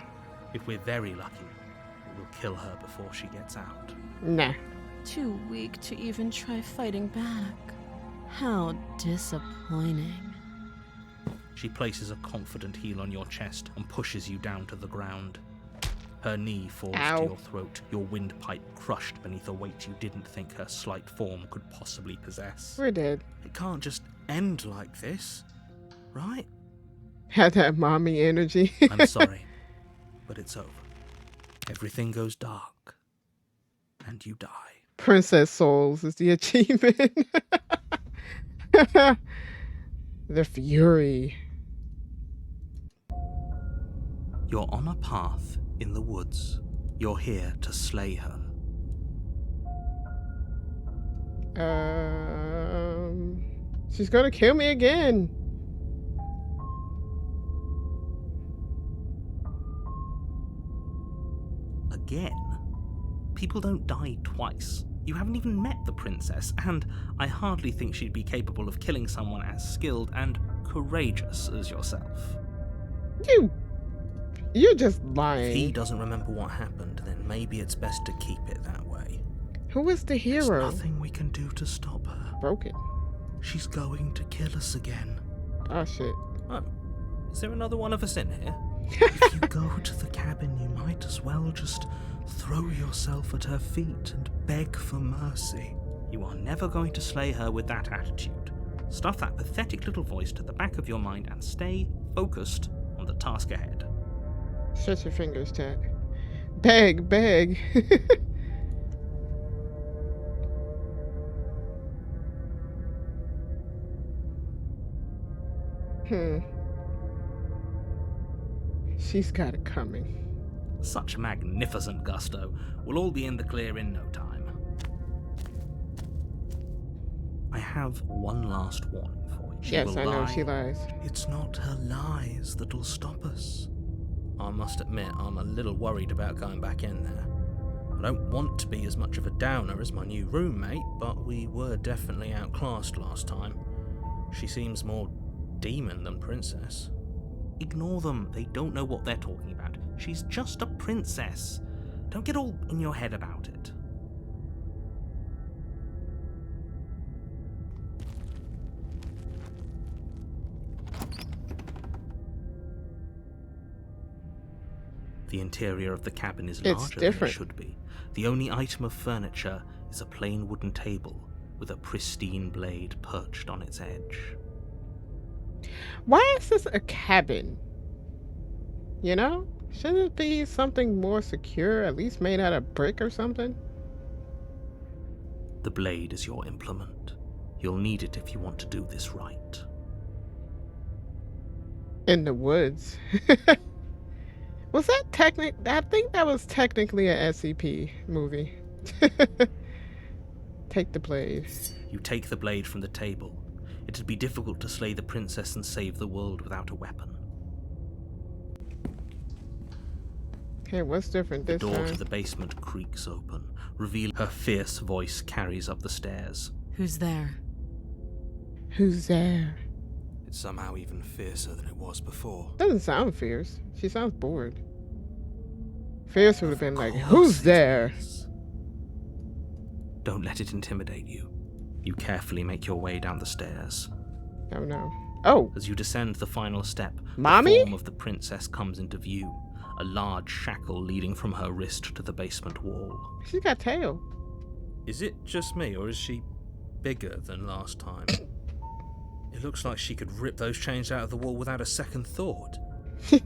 If we're very lucky, it will kill her before she gets out. Nah. Too weak to even try fighting back. How disappointing. She places a confident heel on your chest and pushes you down to the ground. Her knee falls Ow. to your throat, your windpipe crushed beneath a weight you didn't think her slight form could possibly possess. We're dead. It can't just end like this, right? Had that mommy energy. I'm sorry, but it's over. Everything goes dark, and you die. Princess Souls is the achievement. The Fury. You're on a path in the woods. You're here to slay her. She's gonna kill me again. Again? People don't die twice. You haven't even met the princess, and I hardly think she'd be capable of killing someone as skilled and courageous as yourself. You're just If he lying. doesn't remember what happened, then maybe it's best to keep it that way. Who is the There's hero? nothing we can do to stop her. Broken. She's going to kill us again. Oh shit. Oh, is there another one of us in here? If you go to the cabin, you might as well just throw yourself at her feet and beg for mercy. You are never going to slay her with that attitude. Stuff that pathetic little voice to the back of your mind and stay focused on the task ahead. Shut your fingers, chat. Beg, beg. She's got it coming. Such magnificent gusto. We'll all be in the clear in no time. I have one last warning for you. She Yes, will I know lie. she lies. It's not her lies that'll stop us. I must admit, I'm a little worried about going back in there. I don't want to be as much of a downer as my new roommate, but we were definitely outclassed last time. She seems more demon than princess. Ignore them. They don't know what they're talking about. She's just a princess. Don't get all in your head about it. The interior of the cabin is It's larger different. than it should be. The only item of furniture is a plain wooden table with a pristine blade perched on its edge. Why is this a cabin? You know? Shouldn't it be something more secure, at least made out of brick or something? The blade is your implement. You'll need it if you want to do this right. In the woods. Was that I think that was technically a SCP movie. Take the blade. You take the blade from the table. It'd be difficult to slay the princess and save the world without a weapon. Okay, what's different The this door time? to the basement creaks open, revealing her fierce voice carries up the stairs. Who's there? Who's there? It's somehow even fiercer than it was before. Doesn't sound fierce. She sounds bored. Fierce would have been like, Of who's course it there? is. Don't let it intimidate you. You carefully make your way down the stairs. Oh no. Oh, As you descend the final step, Mommy? the form of the princess comes into view, a large shackle leading from her wrist to the basement wall. she's got tail. Is it just me, or is she bigger than last time? It looks like she could rip those chains out of the wall without a second thought.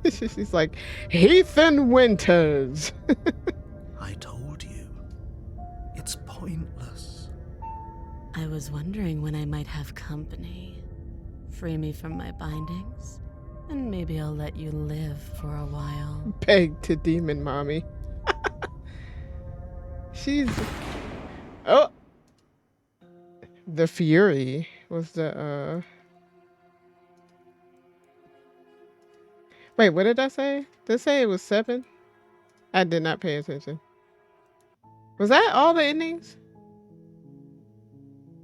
She's like, Ethan Winters. I told you. It's pointless. I was wondering when I might have company. Free me from my bindings, and maybe I'll let you live for a while. Beg to demon mommy. She's... Oh! The Fury was the, Wait, what did I say? Did I say it was 7? I did not pay attention. Was that all the endings?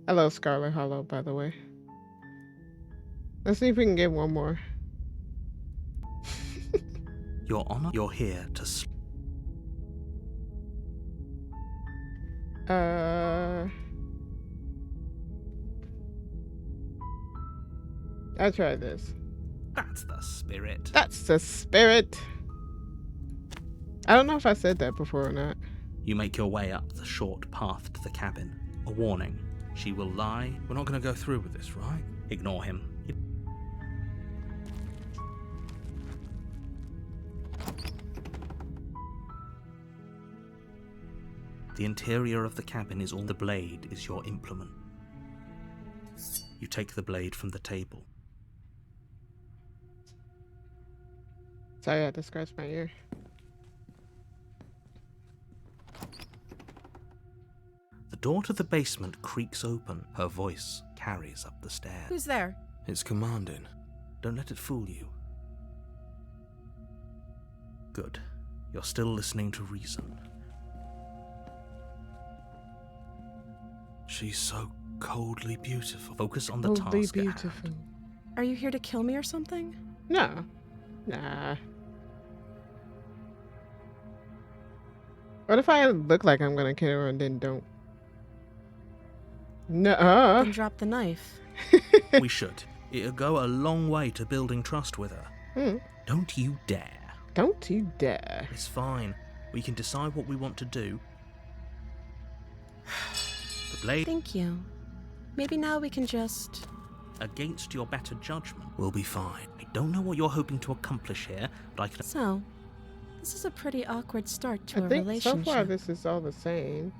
I love Scarlet Hollow, by the way. Let's see if we can get one more. You're here to I'll try this. That's the spirit. That's the spirit. I don't know if I said that before or not. You make your way up the short path to the cabin. A warning. She will lie. We're not going to go through with this, right? Ignore him. The interior of the cabin is all. The blade is your implement. You take the blade from the table. Sorry, I had to scratch my ear. The door to the basement creaks open. Her voice carries up the stairs. Who's there? It's commanding. Don't let it fool you. Good. You're still listening to reason. She's so coldly beautiful. Focus on the Coldly task at beautiful. hand. Are you here to kill me or something? No. Nah. What if I look like I'm gonna kill her and then don't? Nuh-uh. Then drop the knife. We should. It'll go a long way to building trust with her. Don't you dare. Don't you dare. It's fine. We can decide what we want to do. The blade, Thank you. Maybe now we can just... against your better judgment, will be fine. I don't know what you're hoping to accomplish here, but I can... So, this is a pretty awkward start to I a think so relationship. far this is all the same.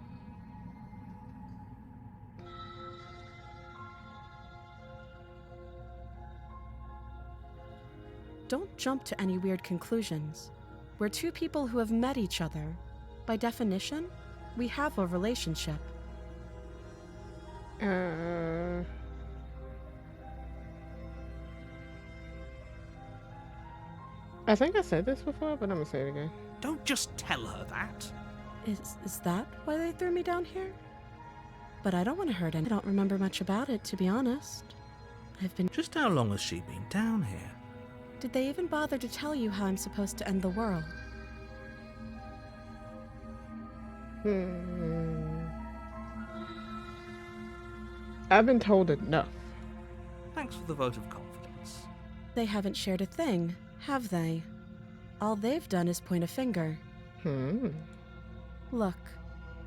Don't jump to any weird conclusions. We're two people who have met each other. By definition, we have a relationship. I think I said this before, but I'm gonna say it again. Don't just tell her that. Is that why they threw me down here? But I don't want to hurt anyone. I don't remember much about it, to be honest. I've been... Just how long has she been down here? Did they even bother to tell you how I'm supposed to end the world? I've been told enough. Thanks for the vote of confidence. They haven't shared a thing, have they? All they've done is point a finger. Look,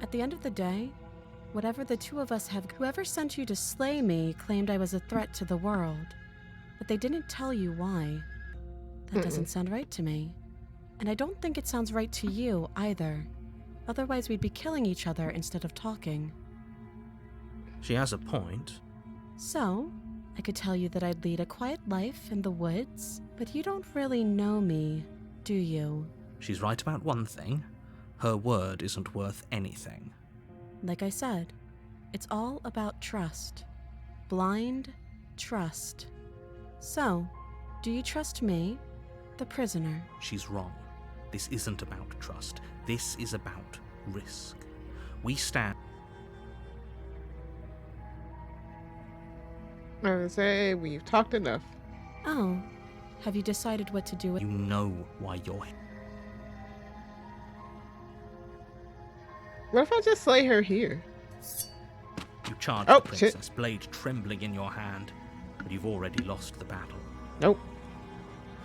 at the end of the day, whatever the two of us have, whoever sent you to slay me claimed I was a threat to the world. But they didn't tell you why. That doesn't sound right to me. And I don't think it sounds right to you either. Otherwise we'd be killing each other instead of talking. She has a point. So, I could tell you that I'd lead a quiet life in the woods, but you don't really know me, do you? She's right about one thing. Her word isn't worth anything. Like I said, it's all about trust. Blind trust. So, do you trust me, the prisoner? She's wrong. This isn't about trust. This is about risk. We stand... I would say we've talked enough. Oh, have you decided what to do with... You know why you're here. What if I just slay her here? You charge Oh, the princess, blade trembling in your hand, but you've already lost the battle. Nope.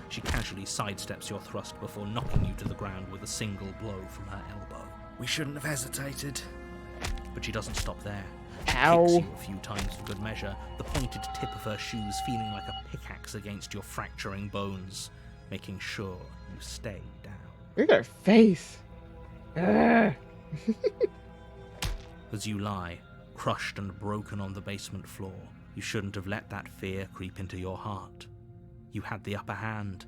She casually sidesteps your thrust before knocking you to the ground with a single blow from her elbow. We shouldn't have hesitated. But she doesn't stop there. She Ow. kicks you a few times for good measure, the pointed tip of her shoes feeling like a pickaxe against your fracturing bones, making sure you stay down. Look at her face. Ugh. As you lie, crushed and broken on the basement floor, you shouldn't have let that fear creep into your heart. You had the upper hand,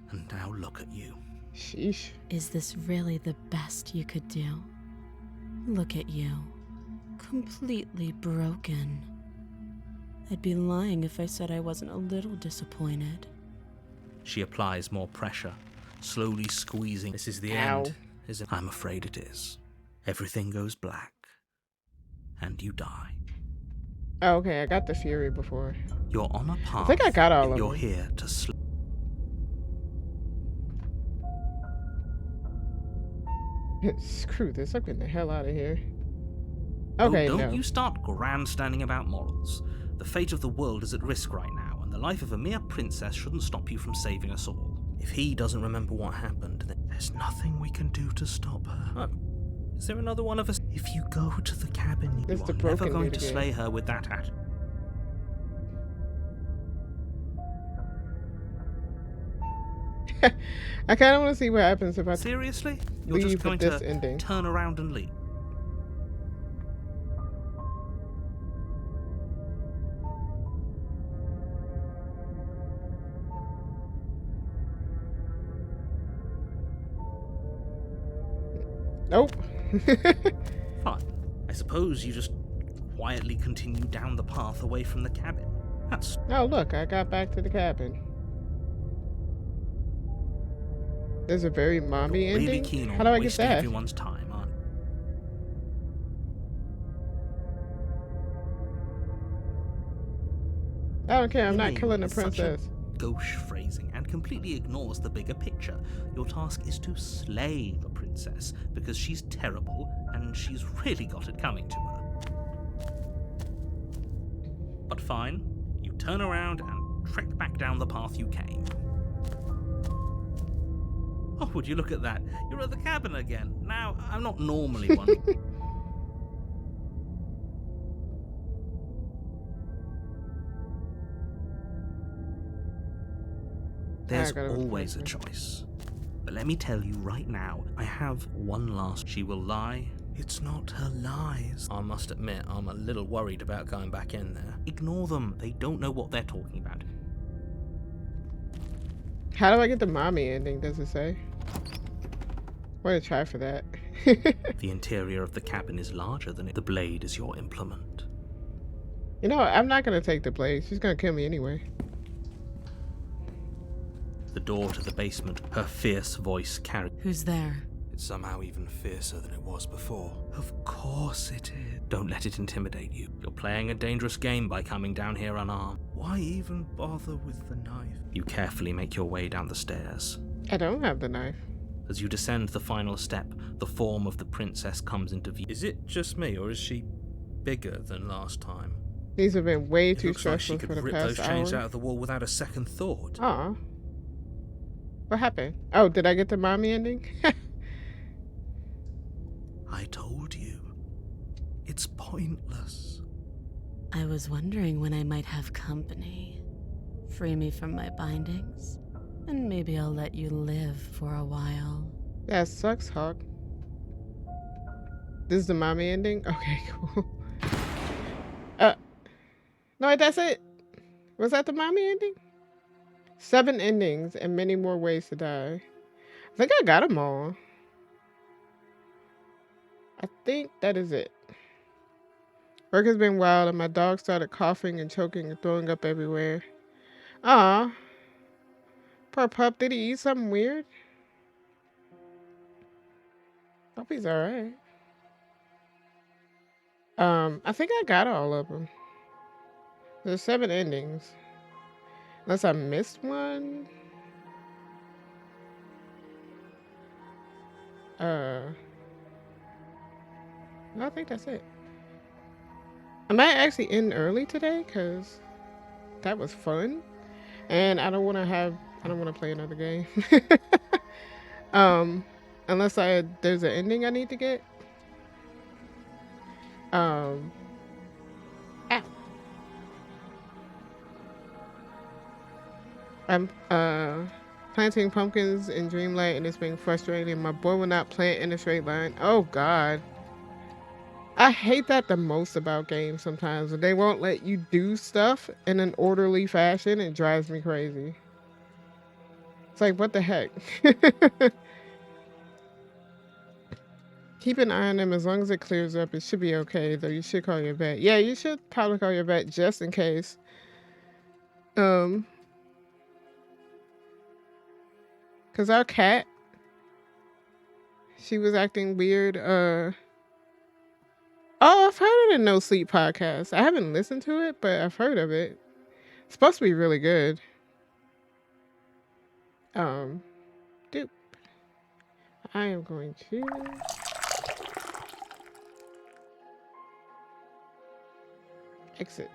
and now look at you. Sheesh. Is this really the best you could do? Look at you. Completely broken. I'd be lying if I said I wasn't a little disappointed. She applies more pressure, slowly squeezing. This is the Ow. end, isn't it? I'm afraid it is. Everything goes black, and you die. Oh, okay, I got the fury before. You're on a path. I think I got all of You're them. here to Screw this, I'm getting the hell out of here. Okay, don't no. you start grandstanding about morals. The fate of the world is at risk right now, and the life of a mere princess shouldn't stop you from saving us all. If he doesn't remember what happened, then there's nothing we can do to stop her. Oh, is there another one of us? If you go to the cabin, you It's are the never broken going dude to again. slay her with that attitude. I kind of want to see what happens if I Seriously? You're leave just with going this to ending. turn around and leave? Nope. Fine. I suppose you just quietly continue down the path away from the cabin. That's Oh, look, I got back to the cabin. There's a very mommy you're really ending? keen How do on I get wasting that? everyone's time, aren't you? I don't care, I'm Your not name killing the is such a princess. gauche phrasing and completely ignores the bigger picture. Your task is to slay the princess because she's terrible and she's really got it coming to her. But fine, you turn around and trek back down the path you came. Oh, would you look at that? You're at the cabin again. Now, I'm not normally one. There's gotta always a refresh choice. But let me tell you right now, I have one last. She will lie. It's not her lies. I must admit, I'm a little worried about going back in there. Ignore them. They don't know what they're talking about. How do I get the mommy ending, does it say? I'm gonna try for that. The interior of the cabin is larger than it. The blade is your implement. You know, I'm not gonna take the blade. She's gonna kill me anyway. The door to the basement, her fierce voice carried. Who's there? It's somehow even fiercer than it was before. Of course it is. Don't let it intimidate you. You're playing a dangerous game by coming down here unarmed. Why even bother with the knife? You carefully make your way down the stairs. I don't have the knife. As you descend the final step, the form of the princess comes into view. Is it just me, or is she bigger than last time? These have been way It too looks like she stressful could for the rip past those chains hour. out of the wall without a second thought. Aw. What happened? Oh, did I get the mommy ending? I told you. It's pointless. I was wondering when I might have company. Free me from my bindings, and maybe I'll let you live for a while. That sucks, Hawk. This is the mommy ending? Okay, cool. No, that's it. Was that the mommy ending? 7 endings and many more ways to die. I think I got them all. I think that is it. Work has been wild and my dog started coughing and choking and throwing up everywhere. Aw. Poor pup, did he eat something weird? Hope he's alright. I think I got all of them. There's 7 endings. Unless I missed one. No, I think that's it. I might actually end early today because that was fun. And I don't want to play another game. Unless there's an ending I need to get. Ow. I'm planting pumpkins in Dreamlight and it's been frustrating. My boy will not plant in a straight line. Oh God. I hate that the most about games sometimes. When they won't let you do stuff in an orderly fashion, it drives me crazy. It's like, what the heck? Keep an eye on them. As long as it clears up, it should be okay, though you should call your vet. Yeah, you should probably call your vet just in case. Because our cat, she was acting weird. Oh, I've heard of the No Sleep podcast. I haven't listened to it, but I've heard of it. It's supposed to be really good. Dupe. I am going to exit.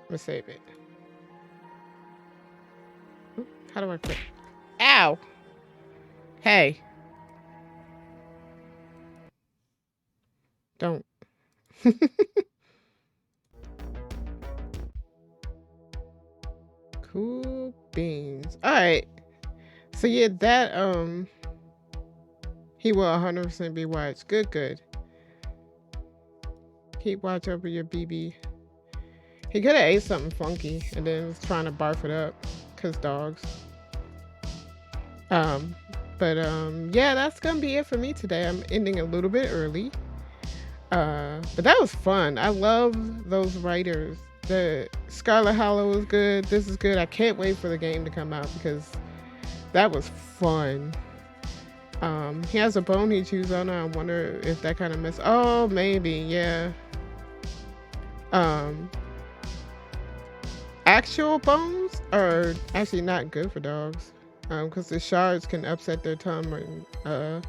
I'm gonna save it. Oop, how do I quit? Ow! Hey. Don't. Cool beans. Alright. So yeah, that he will 100% be watched. Good. Keep watch over your BB. He could have ate something funky and then was trying to barf it up. 'Cause dogs. But yeah, that's gonna be it for me today. I'm ending a little bit early. But that was fun. I love those writers. The Scarlet Hollow was good. This is good. I can't wait for the game to come out because that was fun. He has a bone he chews on. I wonder if that kind of mess. Oh, maybe, yeah. Actual bones are actually not good for dogs, because the shards can upset their tongue and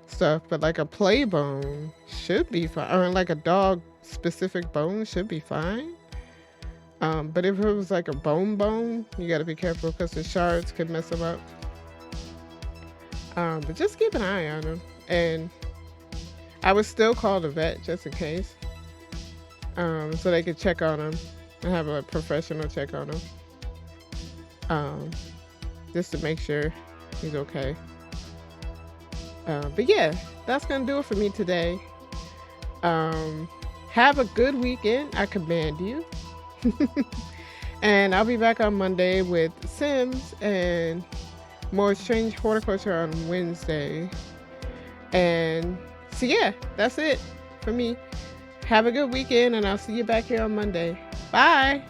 stuff. But like a play bone should be fine, or like a dog specific bone should be fine. But if it was like a bone, you got to be careful because the shards could mess them up. But just keep an eye on them, and I would still call the vet just in case, so they could check on them and have a professional check on him, just to make sure he's okay. But yeah, that's gonna do it for me today. Have a good weekend, I command you. And I'll be back on Monday with Sims and more Strange Horticulture on Wednesday. And so yeah, that's it for me. Have a good weekend, and I'll see you back here on Monday. Bye.